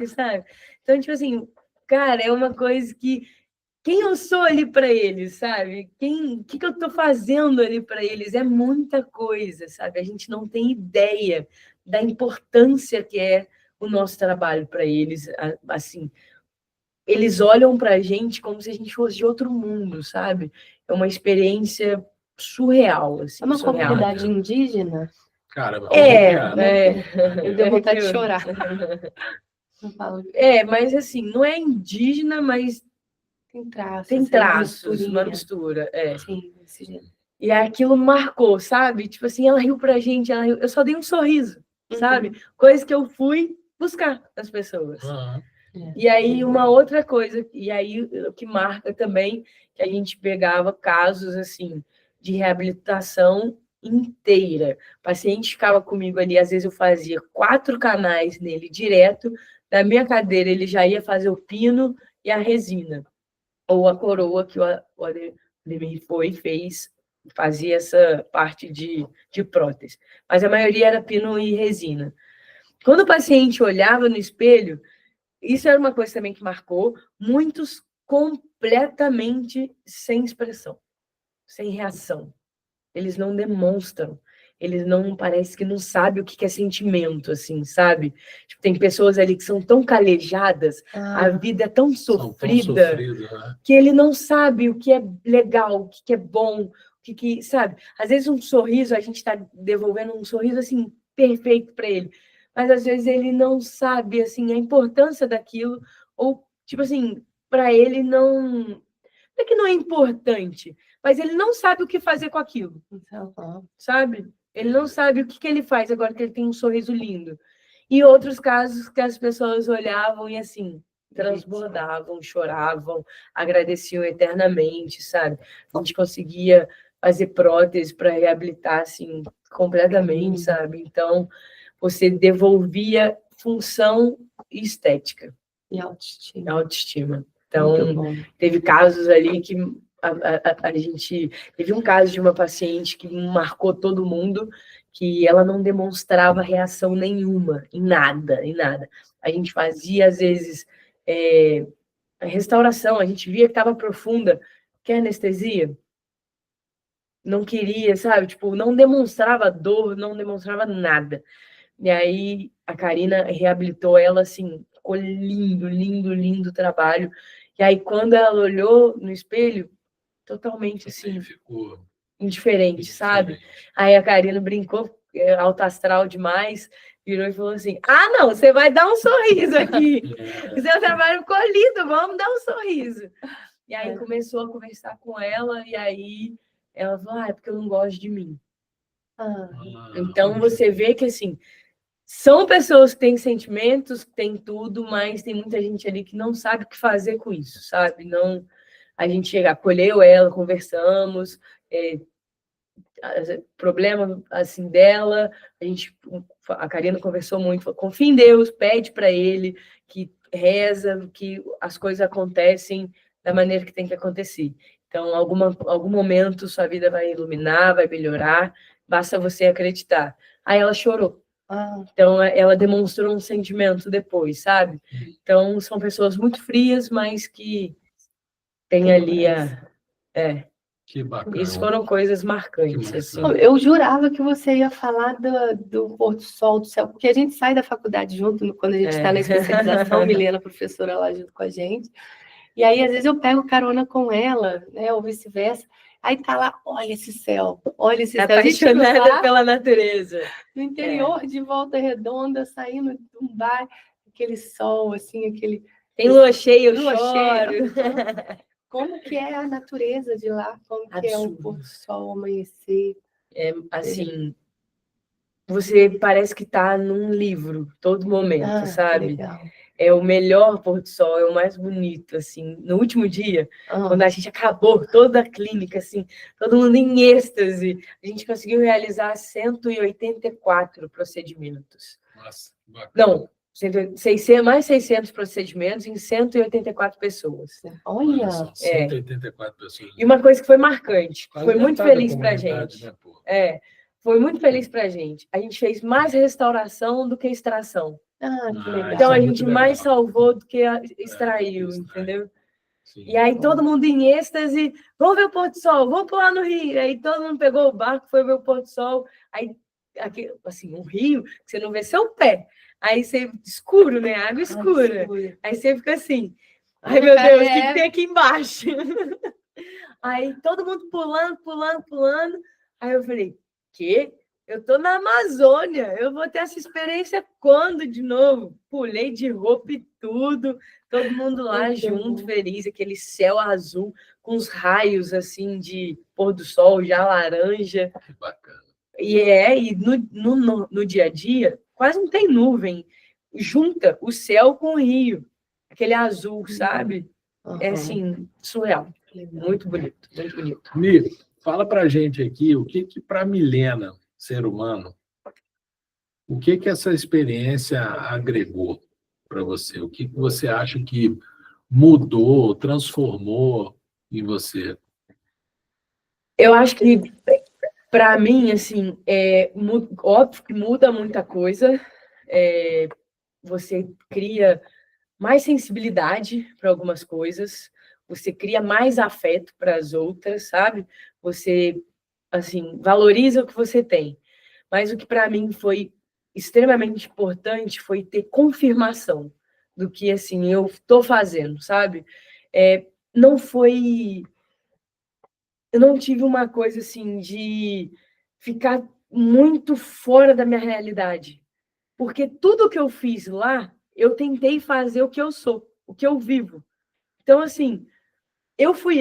C: sabe? Então, tipo assim, cara, é uma coisa que... Quem eu sou ali para eles, sabe? O que eu estou fazendo ali para eles? É muita coisa, sabe? A gente não tem ideia da importância que é o nosso trabalho para eles. Assim, eles olham para a gente como se a gente fosse de outro mundo, sabe? É uma experiência surreal. Assim,
B: É uma
C: surreal.
B: comunidade indígena?
A: Cara,
B: Eu dei vontade de chorar.
C: Mas assim, não é indígena, mas
B: tem traços,
C: uma mistura.
B: Sim, desse jeito.
C: E aquilo marcou, sabe? Tipo assim, ela riu pra gente, ela riu. Eu só dei um sorriso, sabe? Coisa que eu fui buscar nas pessoas. E aí, uma outra coisa, e aí o que marca também, que a gente pegava casos, assim, de reabilitação inteira. O paciente ficava comigo ali, às vezes eu fazia 4 canais nele direto, na minha cadeira ele já ia fazer o pino e a resina, ou a coroa que o Ademir fez, fazia essa parte de prótese. Mas a maioria era pino e resina. Quando o paciente olhava no espelho, isso era uma coisa também que marcou, muitos completamente sem expressão, sem reação. Eles não demonstram, eles não, parece que não sabem o que é sentimento, assim, sabe? Tipo, tem pessoas ali que são tão calejadas, a vida é tão sofrida,
A: né?
C: Que ele não sabe o que é legal, o que é bom, sabe? Às vezes um sorriso, a gente está devolvendo um sorriso, assim, perfeito para ele, mas às vezes ele não sabe, assim, a importância daquilo, ou, tipo assim, para ele não é que não é importante, mas ele não sabe o que fazer com aquilo, sabe? Ele não sabe o que ele faz agora que ele tem um sorriso lindo. E outros casos que as pessoas olhavam e, assim, transbordavam, choravam, agradeciam eternamente, sabe? A gente conseguia fazer prótese para reabilitar, assim, completamente, sabe? Então, você devolvia função e estética.
B: E autoestima.
C: Autoestima. Então, teve casos ali que a gente... Teve um caso de uma paciente que marcou todo mundo, que ela não demonstrava reação nenhuma, em nada. A gente fazia, às vezes, a restauração, a gente via que estava profunda. Quer anestesia? Não queria, sabe? Tipo, não demonstrava dor, não demonstrava nada. E aí, a Karina reabilitou ela, assim, ficou lindo o trabalho. E aí, quando ela olhou no espelho, totalmente, assim,
A: ficou
C: indiferente, sabe? Aí a Karina brincou, alto astral demais, virou e falou assim, não, você vai dar um sorriso aqui. Seu trabalho ficou lindo, vamos dar um sorriso. E aí começou a conversar com ela, e aí ela falou, é porque eu não gosto de mim. Então, você vê que, assim, são pessoas que têm sentimentos, que têm tudo, mas tem muita gente ali que não sabe o que fazer com isso, sabe? Não, a gente acolheu ela, conversamos, problema assim dela, a Karina conversou muito, falou, confia em Deus, pede para ele, que reza, que as coisas acontecem da maneira que tem que acontecer. Então, algum momento sua vida vai iluminar, vai melhorar, basta você acreditar. Aí ela chorou. Então, ela demonstrou um sentimento depois, sabe? Então, são pessoas muito frias, mas que têm ali
A: Que bacana.
C: Isso foram coisas marcantes, assim.
B: Eu jurava que você ia falar do pôr do sol, do céu, porque a gente sai da faculdade junto, quando a gente está na especialização, Milena, professora lá junto com a gente, e aí às vezes eu pego carona com ela, né, ou vice-versa, aí tá lá, olha esse céu, olha esse céu.
C: Apaixonada pela natureza.
B: No interior de Volta Redonda, saindo de um bar, aquele sol, assim, aquele...
C: Tem lua cheia, eu choro.
B: Como que é a natureza de lá? Como que é o pôr do sol, amanhecer?
C: Assim, você parece que está num livro, todo momento, sabe?
B: Legal.
C: É o melhor pôr do sol, é o mais bonito, assim. No último dia, quando a gente acabou toda a clínica, assim, todo mundo em êxtase, a gente conseguiu realizar 184 procedimentos.
A: Nossa,
C: não, 600, mais 600 procedimentos em 184 pessoas.
B: Olha!
A: 184 pessoas.
C: E uma coisa que foi marcante, foi muito feliz para a gente.
A: Né,
C: foi muito feliz para a gente. A gente fez mais restauração do que extração.
B: Que legal.
C: Então a gente mais salvou do que extraiu, entendeu? Sim. E aí todo mundo em êxtase, vamos ver o pôr do sol, vamos pular no rio. Aí todo mundo pegou o barco, foi ver o pôr do sol. Aí, assim, um rio que você não vê seu pé. Aí você, escuro, né? Água escura. Aí você fica assim, ai meu Deus, o que tem aqui embaixo? Aí todo mundo pulando. Aí eu falei, quê? Eu tô na Amazônia, eu vou ter essa experiência quando de novo? Pulei de roupa e tudo, todo mundo lá junto, feliz, aquele céu azul com os raios assim de pôr do sol já laranja.
A: Que bacana.
C: E no dia a dia quase não tem nuvem, junta o céu com o rio, aquele azul, sabe? É assim, surreal. Muito bonito, muito bonito.
A: Mi, fala pra gente aqui o que para Milena, ser humano, o que essa experiência agregou para você? O que você acha que mudou, transformou em você?
C: Eu acho que, para mim, assim, óbvio que muda muita coisa. Você cria mais sensibilidade para algumas coisas, você cria mais afeto para as outras, sabe? Você, assim, valoriza o que você tem. Mas o que para mim foi extremamente importante foi ter confirmação do que, assim, eu estou fazendo, sabe? Não foi... Eu não tive uma coisa, assim, de ficar muito fora da minha realidade. Porque tudo que eu fiz lá, eu tentei fazer o que eu sou, o que eu vivo. Então, assim, eu fui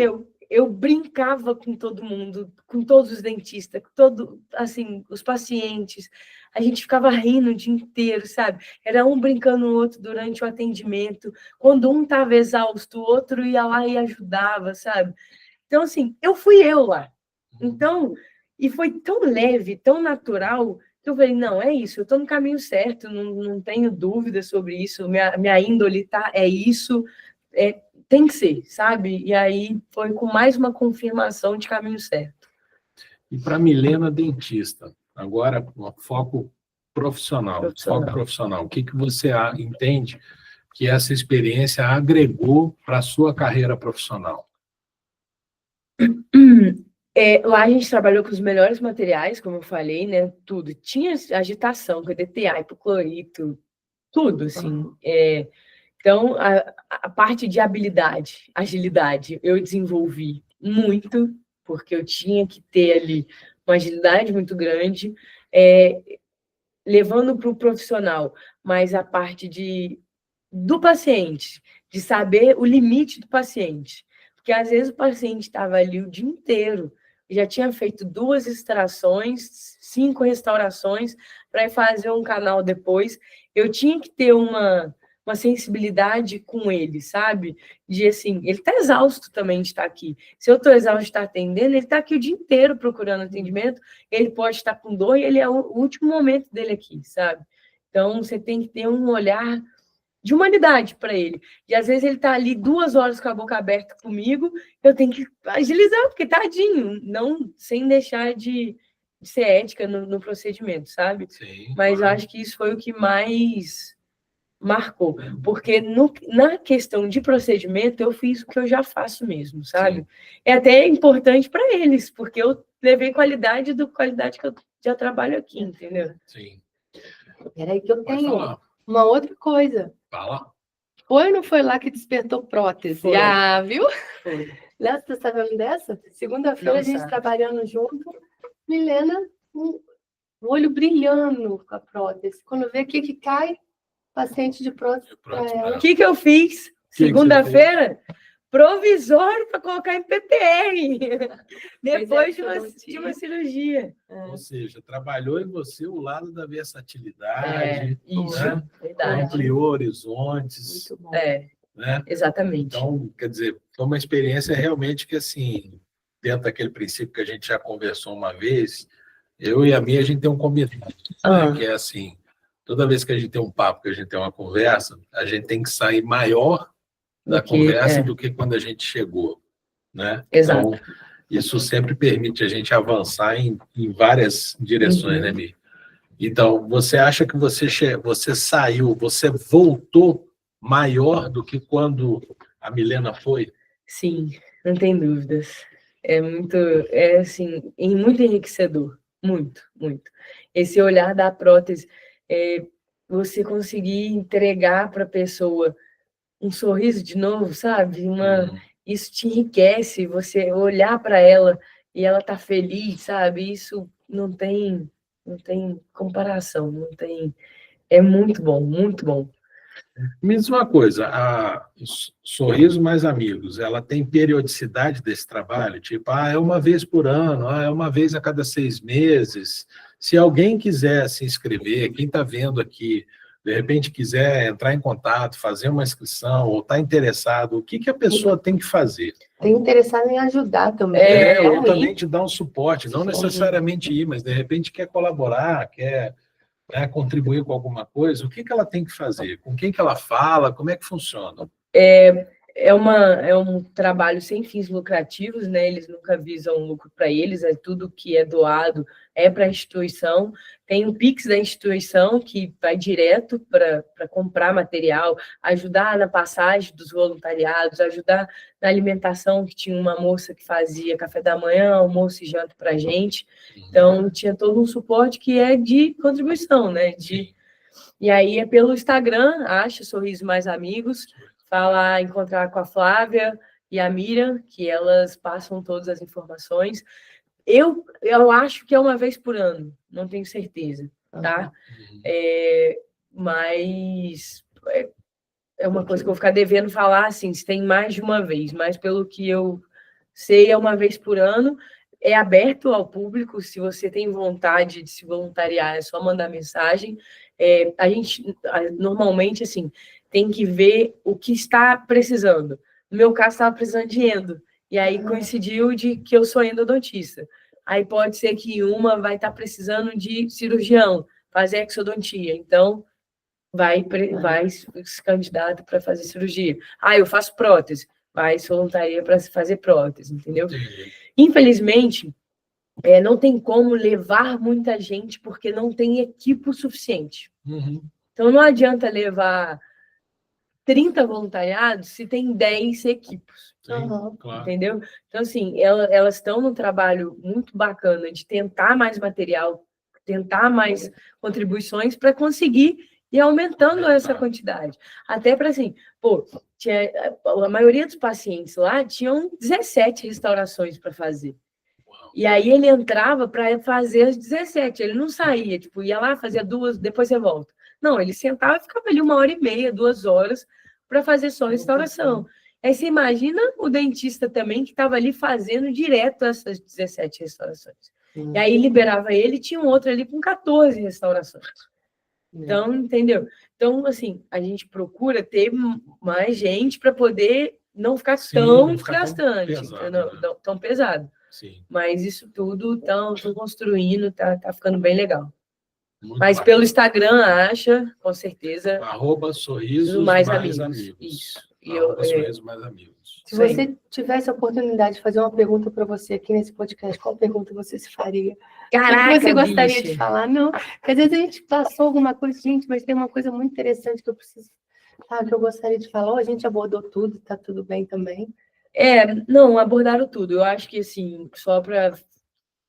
C: eu brincava com todo mundo, com todos os dentistas, com assim, os pacientes. A gente ficava rindo o dia inteiro, sabe? Era um brincando no outro durante o atendimento. Quando um estava exausto, o outro ia lá e ajudava, sabe? Então, assim, eu fui eu lá. Então, e foi tão leve, tão natural, que eu falei, não, é isso, eu estou no caminho certo, não tenho dúvida sobre isso, minha índole é isso, tem que ser, sabe? E aí foi com mais uma confirmação de caminho certo.
A: E para Milena, dentista, agora foco profissional. O que você entende que essa experiência agregou para a sua carreira profissional?
C: Lá a gente trabalhou com os melhores materiais, como eu falei, né? Tudo. Tinha agitação, DTA, hipoclorito, tudo, assim. Então, a parte de agilidade, eu desenvolvi muito, porque eu tinha que ter ali uma agilidade muito grande, levando para o profissional, mas a parte do paciente, de saber o limite do paciente. Porque, às vezes, o paciente estava ali o dia inteiro, já tinha feito 2 extrações, 5 restaurações, para ir fazer um canal depois. Eu tinha que ter uma sensibilidade com ele, sabe? De, assim, ele está exausto também de estar aqui. Se eu estou exausto de estar atendendo, ele está aqui o dia inteiro procurando atendimento, ele pode estar com dor e ele é o último momento dele aqui, sabe? Então, você tem que ter um olhar de humanidade para ele. E às vezes ele está ali 2 horas com a boca aberta comigo, eu tenho que agilizar, porque tadinho, não sem deixar de ser ética no procedimento, sabe?
A: Sim,
C: Mas eu
A: claro.
C: acho que isso foi o que mais marcou, porque na questão de procedimento eu fiz o que eu já faço mesmo, sabe?
A: Sim.
C: É até importante para eles, porque eu levei qualidade que eu já trabalho aqui, entendeu?
A: Sim.
B: Peraí que eu
A: Pode
B: tenho
A: falar.
B: uma outra coisa.
A: Fala.
B: Foi ou não foi lá que despertou prótese?
C: Foi.
B: Ah, viu?
C: Foi.
B: Léo, você tá sabendo dessa? Segunda-feira
C: Não
B: a gente
C: sabe.
B: trabalhando junto, Milena, o olho brilhando com a prótese. Quando vê o que cai, paciente de prótese para ela.
C: O que eu fiz? Segunda-feira? Provisório para colocar em PPR. Depois de uma cirurgia.
A: Ou seja, trabalhou em você o lado da versatilidade,
C: Isso,
A: né?
C: verdade.
A: Ampliou horizontes.
B: Muito bom.
A: Né?
C: Exatamente.
A: Então, quer dizer, foi uma experiência realmente que, assim, dentro daquele princípio que a gente já conversou uma vez, eu e a Mia, a gente tem um combinado, né? Que é assim, toda vez que a gente tem um papo, que a gente tem uma conversa, a gente tem que sair maior da conversa do que quando a gente chegou, né?
C: Exato.
A: Então, isso sempre permite a gente avançar em várias direções, né, Mi? Então, você acha que você saiu, você voltou maior do que quando a Milena foi?
C: Sim, não tem dúvidas. Assim, muito enriquecedor. Muito, muito. Esse olhar da prótese, você conseguir entregar para a pessoa um sorriso de novo, sabe? Isso te enriquece, você olhar para ela e ela tá feliz, sabe? Isso não tem comparação, não tem. É muito bom, muito bom.
A: Me diz uma coisa, a Sorriso Mais Amigos, ela tem periodicidade desse trabalho? Tipo, é uma vez por ano, é uma vez a cada 6 meses. Se alguém quiser se inscrever, quem está vendo aqui, de repente quiser entrar em contato, fazer uma inscrição, ou está interessado, o que a pessoa tem que fazer?
B: Tem interessado em ajudar também.
A: Ou também te dar um suporte, não necessariamente ir, mas de repente quer colaborar, quer... contribuir com alguma coisa, o que ela tem que fazer? Com quem que ela fala? Como é que funciona?
C: É um trabalho sem fins lucrativos, né? Eles nunca visam lucro para eles, tudo que é doado é para a instituição. Tem o Pix da instituição, que vai direto para comprar material, ajudar na passagem dos voluntariados, ajudar na alimentação, que tinha uma moça que fazia café da manhã, almoço e janta para a gente. Então, tinha todo um suporte que é de contribuição, né? E aí é pelo Instagram, acha Sorriso Mais Amigos, fala encontrar com a Flávia e a Miriam, que elas passam todas as informações. Eu acho que é uma vez por ano, não tenho certeza, tá? Mas é uma coisa que eu vou ficar devendo falar, assim, se tem mais de uma vez, mas pelo que eu sei, é uma vez por ano. É aberto ao público, se você tem vontade de se voluntariar, é só mandar mensagem. A gente, normalmente, assim, tem que ver o que está precisando. No meu caso, estava precisando de endo, e aí coincidiu de que eu sou endodontista. Aí pode ser que uma vai estar precisando de cirurgião, fazer exodontia, então vai se candidata para fazer cirurgia. Eu faço prótese, vai se voluntaria para fazer prótese, entendeu? Infelizmente, não tem como levar muita gente porque não tem equipe suficiente. Então, não adianta levar 30 voluntariados se tem 10 equipes.
A: Claro.
C: Entendeu? Então, assim, elas estão num trabalho muito bacana de tentar mais material, tentar mais contribuições para conseguir ir aumentando essa quantidade. Até para, assim, a maioria dos pacientes lá tinham 17 restaurações para fazer. E aí ele entrava para fazer as 17, ele não saía, tipo, ia lá, fazia 2, depois você volta. Não, ele sentava e ficava ali 1h30, 2 horas, para fazer só restauração. Aí você imagina o dentista também, que estava ali fazendo direto essas 17 restaurações. E aí liberava ele, tinha um outro ali com 14 restaurações. Então, entendeu? Então, assim, a gente procura ter mais gente para poder não ficar tão desgastante, tão pesado.
A: Sim.
C: Mas isso tudo estão construindo, tá ficando bem legal.
A: Muito
C: Mas
A: bacana.
C: pelo Instagram, acha, com certeza,
A: @sorrisos
C: mais
A: mais
C: amigos. Isso. E
A: @sorrisos mais amigos.
B: Se você tivesse a oportunidade de fazer uma pergunta para você aqui nesse podcast, qual pergunta você se faria?
C: Caraca,
B: O que você gostaria
C: bicho.
B: de falar? Não, porque às vezes a gente passou alguma coisa, gente, mas tem uma coisa muito interessante que eu preciso, que eu gostaria de falar. Ou a gente abordou tudo, tá tudo bem também.
C: Não, abordaram tudo. Eu acho que, assim, só para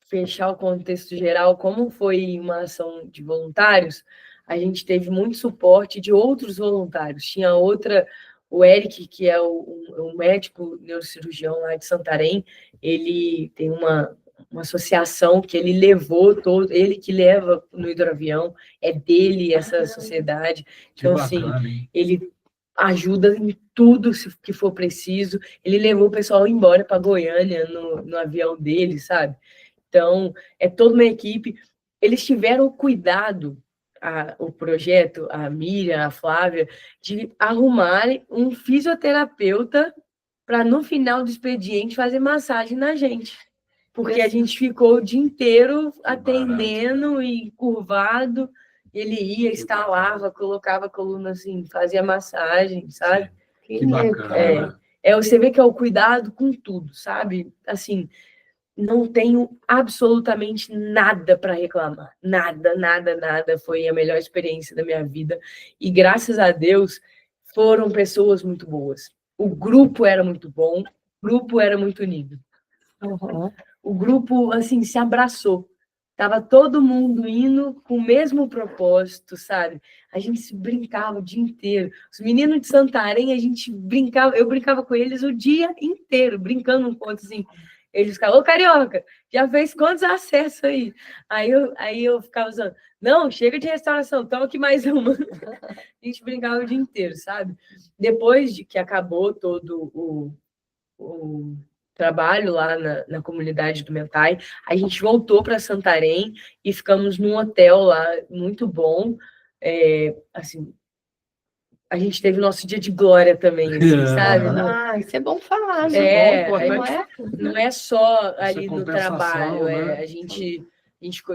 C: fechar o contexto geral, como foi uma ação de voluntários, a gente teve muito suporte de outros voluntários. Tinha o Eric, que é o médico neurocirurgião lá de Santarém, ele tem uma associação que ele levou ele que leva no hidroavião, é dele essa sociedade. Então,
A: bacana,
C: assim,
A: hein?
C: ele ajuda em tudo que for preciso. Ele levou o pessoal embora para Goiânia no avião dele, sabe? Então, é toda uma equipe. Eles tiveram cuidado, o projeto, a Miriam, a Flávia, de arrumarem um fisioterapeuta para, no final do expediente, fazer massagem na gente. Porque a gente ficou o dia inteiro atendendo e curvado. Ele ia, instalava, colocava a coluna assim, fazia massagem, sabe?
A: Que bacana.
C: Você vê que é o cuidado com tudo, sabe? Assim, não tenho absolutamente nada para reclamar. Nada, nada, nada. Foi a melhor experiência da minha vida. E graças a Deus, foram pessoas muito boas. O grupo era muito bom, o grupo era muito unido.
B: Uhum.
C: O grupo, assim, se abraçou. Tava todo mundo indo com o mesmo propósito, sabe? A gente se brincava o dia inteiro. Os meninos de Santarém, a gente brincava, eu brincava com eles o dia inteiro, brincando um pouco assim. Eles ficavam, ô Carioca, já fez quantos acessos aí? Aí eu ficava usando, não, chega de restauração, toma aqui mais uma. A gente brincava o dia inteiro, sabe? Depois de que acabou todo o trabalho lá na comunidade do Mentai, a gente voltou para Santarém e ficamos num hotel lá muito bom. Assim, a gente teve nosso dia de glória também, assim, sabe?
B: Isso é bom falar,
A: Isso
B: né?
A: é bom, importante.
C: Não é só
A: Isso
C: ali
A: é
C: no
A: compensação,
C: trabalho.
A: né?
C: A gente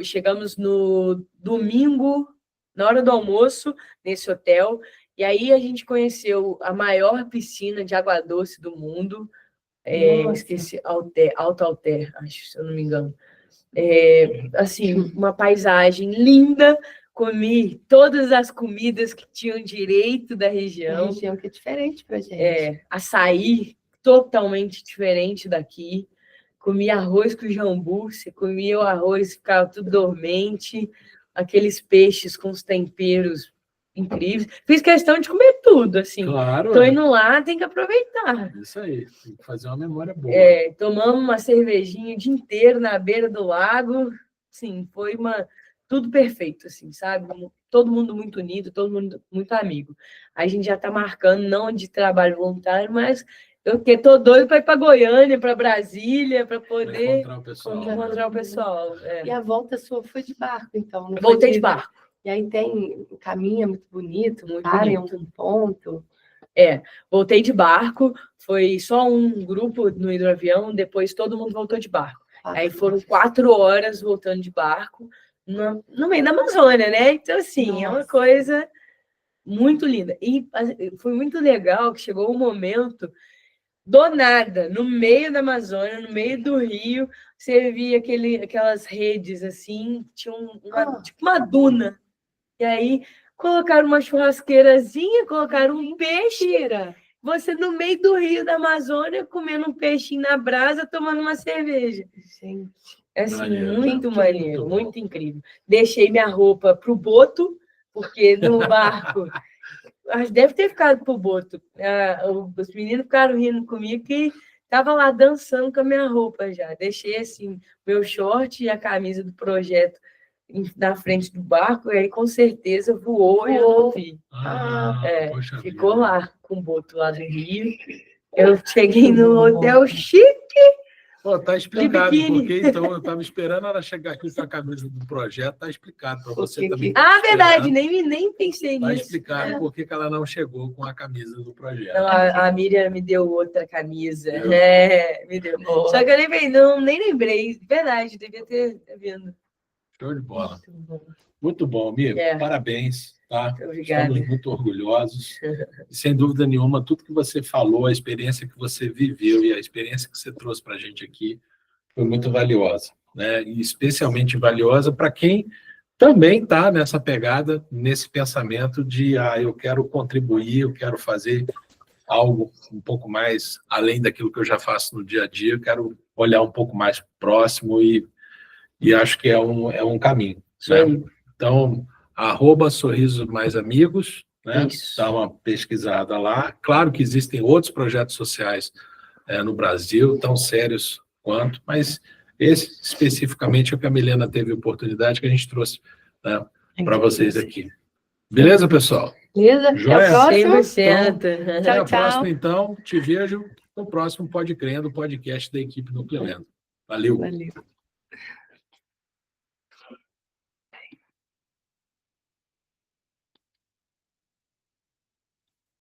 C: chegamos no domingo, na hora do almoço, nesse hotel, e aí a gente conheceu a maior piscina de água doce do mundo. Esqueci, Alto Alter, acho, se eu não me engano. Assim, uma paisagem linda. Comi todas as comidas que tinham direito da região.
B: Uma região que é diferente pra gente.
C: Açaí, totalmente diferente daqui. Comi arroz com jambu, você comia o arroz, ficava tudo dormente. Aqueles peixes com os temperos incríveis. Fiz questão de comer tudo, assim.
A: Claro.
C: Tô indo lá, tem que aproveitar.
A: Isso aí, tem que fazer uma memória boa.
C: Tomamos uma cervejinha o dia inteiro na beira do lago. Sim, foi tudo perfeito, assim, sabe? Todo mundo muito unido, todo mundo muito amigo. A gente já está marcando, não de trabalho voluntário, mas eu tô doido para ir para Goiânia, para Brasília, para poder encontrar o pessoal.
B: E a volta sua foi de barco, então? Não
C: Voltei de barco.
B: E aí tem um caminho muito bonito,
C: Muito
B: para em
C: bonito.
B: algum ponto.
C: Voltei de barco, foi só um grupo no hidroavião, depois todo mundo voltou de barco. Aí foram 4 horas voltando de barco no meio da Amazônia, né? Então, assim, é uma coisa muito linda. E foi muito legal que chegou um momento, do nada, no meio da Amazônia, no meio do rio, você via aquelas redes, assim, tinha tipo uma duna. E aí colocaram uma churrasqueirazinha, colocaram um peixe. Você no meio do rio da Amazônia, comendo um peixinho na brasa, tomando uma cerveja.
B: Gente.
C: Assim,
A: Maneiro.
C: muito maneiro, muito incrível. Deixei minha roupa pro boto, porque no barco... Deve ter ficado pro boto. Os meninos ficaram rindo comigo que estava lá dançando com a minha roupa já. Deixei, assim, meu short e a camisa do projeto na frente do barco, e aí com certeza voou. E eu não vi. Ficou lá com o boto lá do Rio. Eu cheguei no hotel chique.
A: Pô, tá explicado, porque então eu estava esperando ela chegar aqui com a camisa do projeto, tá explicado para você também.
C: Verdade, nem pensei nisso.
A: Tá explicado por que ela não chegou com a camisa do projeto.
C: Não, a Miriam me deu outra camisa. Me deu. Só que eu nem lembrei. Verdade, devia ter vindo.
A: Show de bola. Muito bom, amigo.
C: É.
A: Parabéns, tá?
C: Obrigada.
A: Estamos muito orgulhosos. E, sem dúvida nenhuma, tudo que você falou, a experiência que você viveu e a experiência que você trouxe para a gente aqui foi muito valiosa, né? E especialmente valiosa para quem também está nessa pegada, nesse pensamento de eu quero contribuir, eu quero fazer algo um pouco mais além daquilo que eu já faço no dia a dia, eu quero olhar um pouco mais próximo e acho que é um caminho.
C: Isso
A: Né?
C: aí.
A: Então, @Sorrisos Mais Amigos, né?
C: Isso.
A: Dá uma pesquisada lá. Claro que existem outros projetos sociais no Brasil, tão sérios quanto, mas esse especificamente é o que a Milena teve oportunidade, que a gente trouxe, né, para vocês aqui. Beleza, pessoal?
B: Beleza? Até
A: Joia?
B: o próximo.
C: 100%.
A: Até a
B: Tchau, tchau.
A: próxima, então. Te vejo no próximo Pode Crendo, podcast da equipe Núcleo Endo. Valeu.
B: Valeu.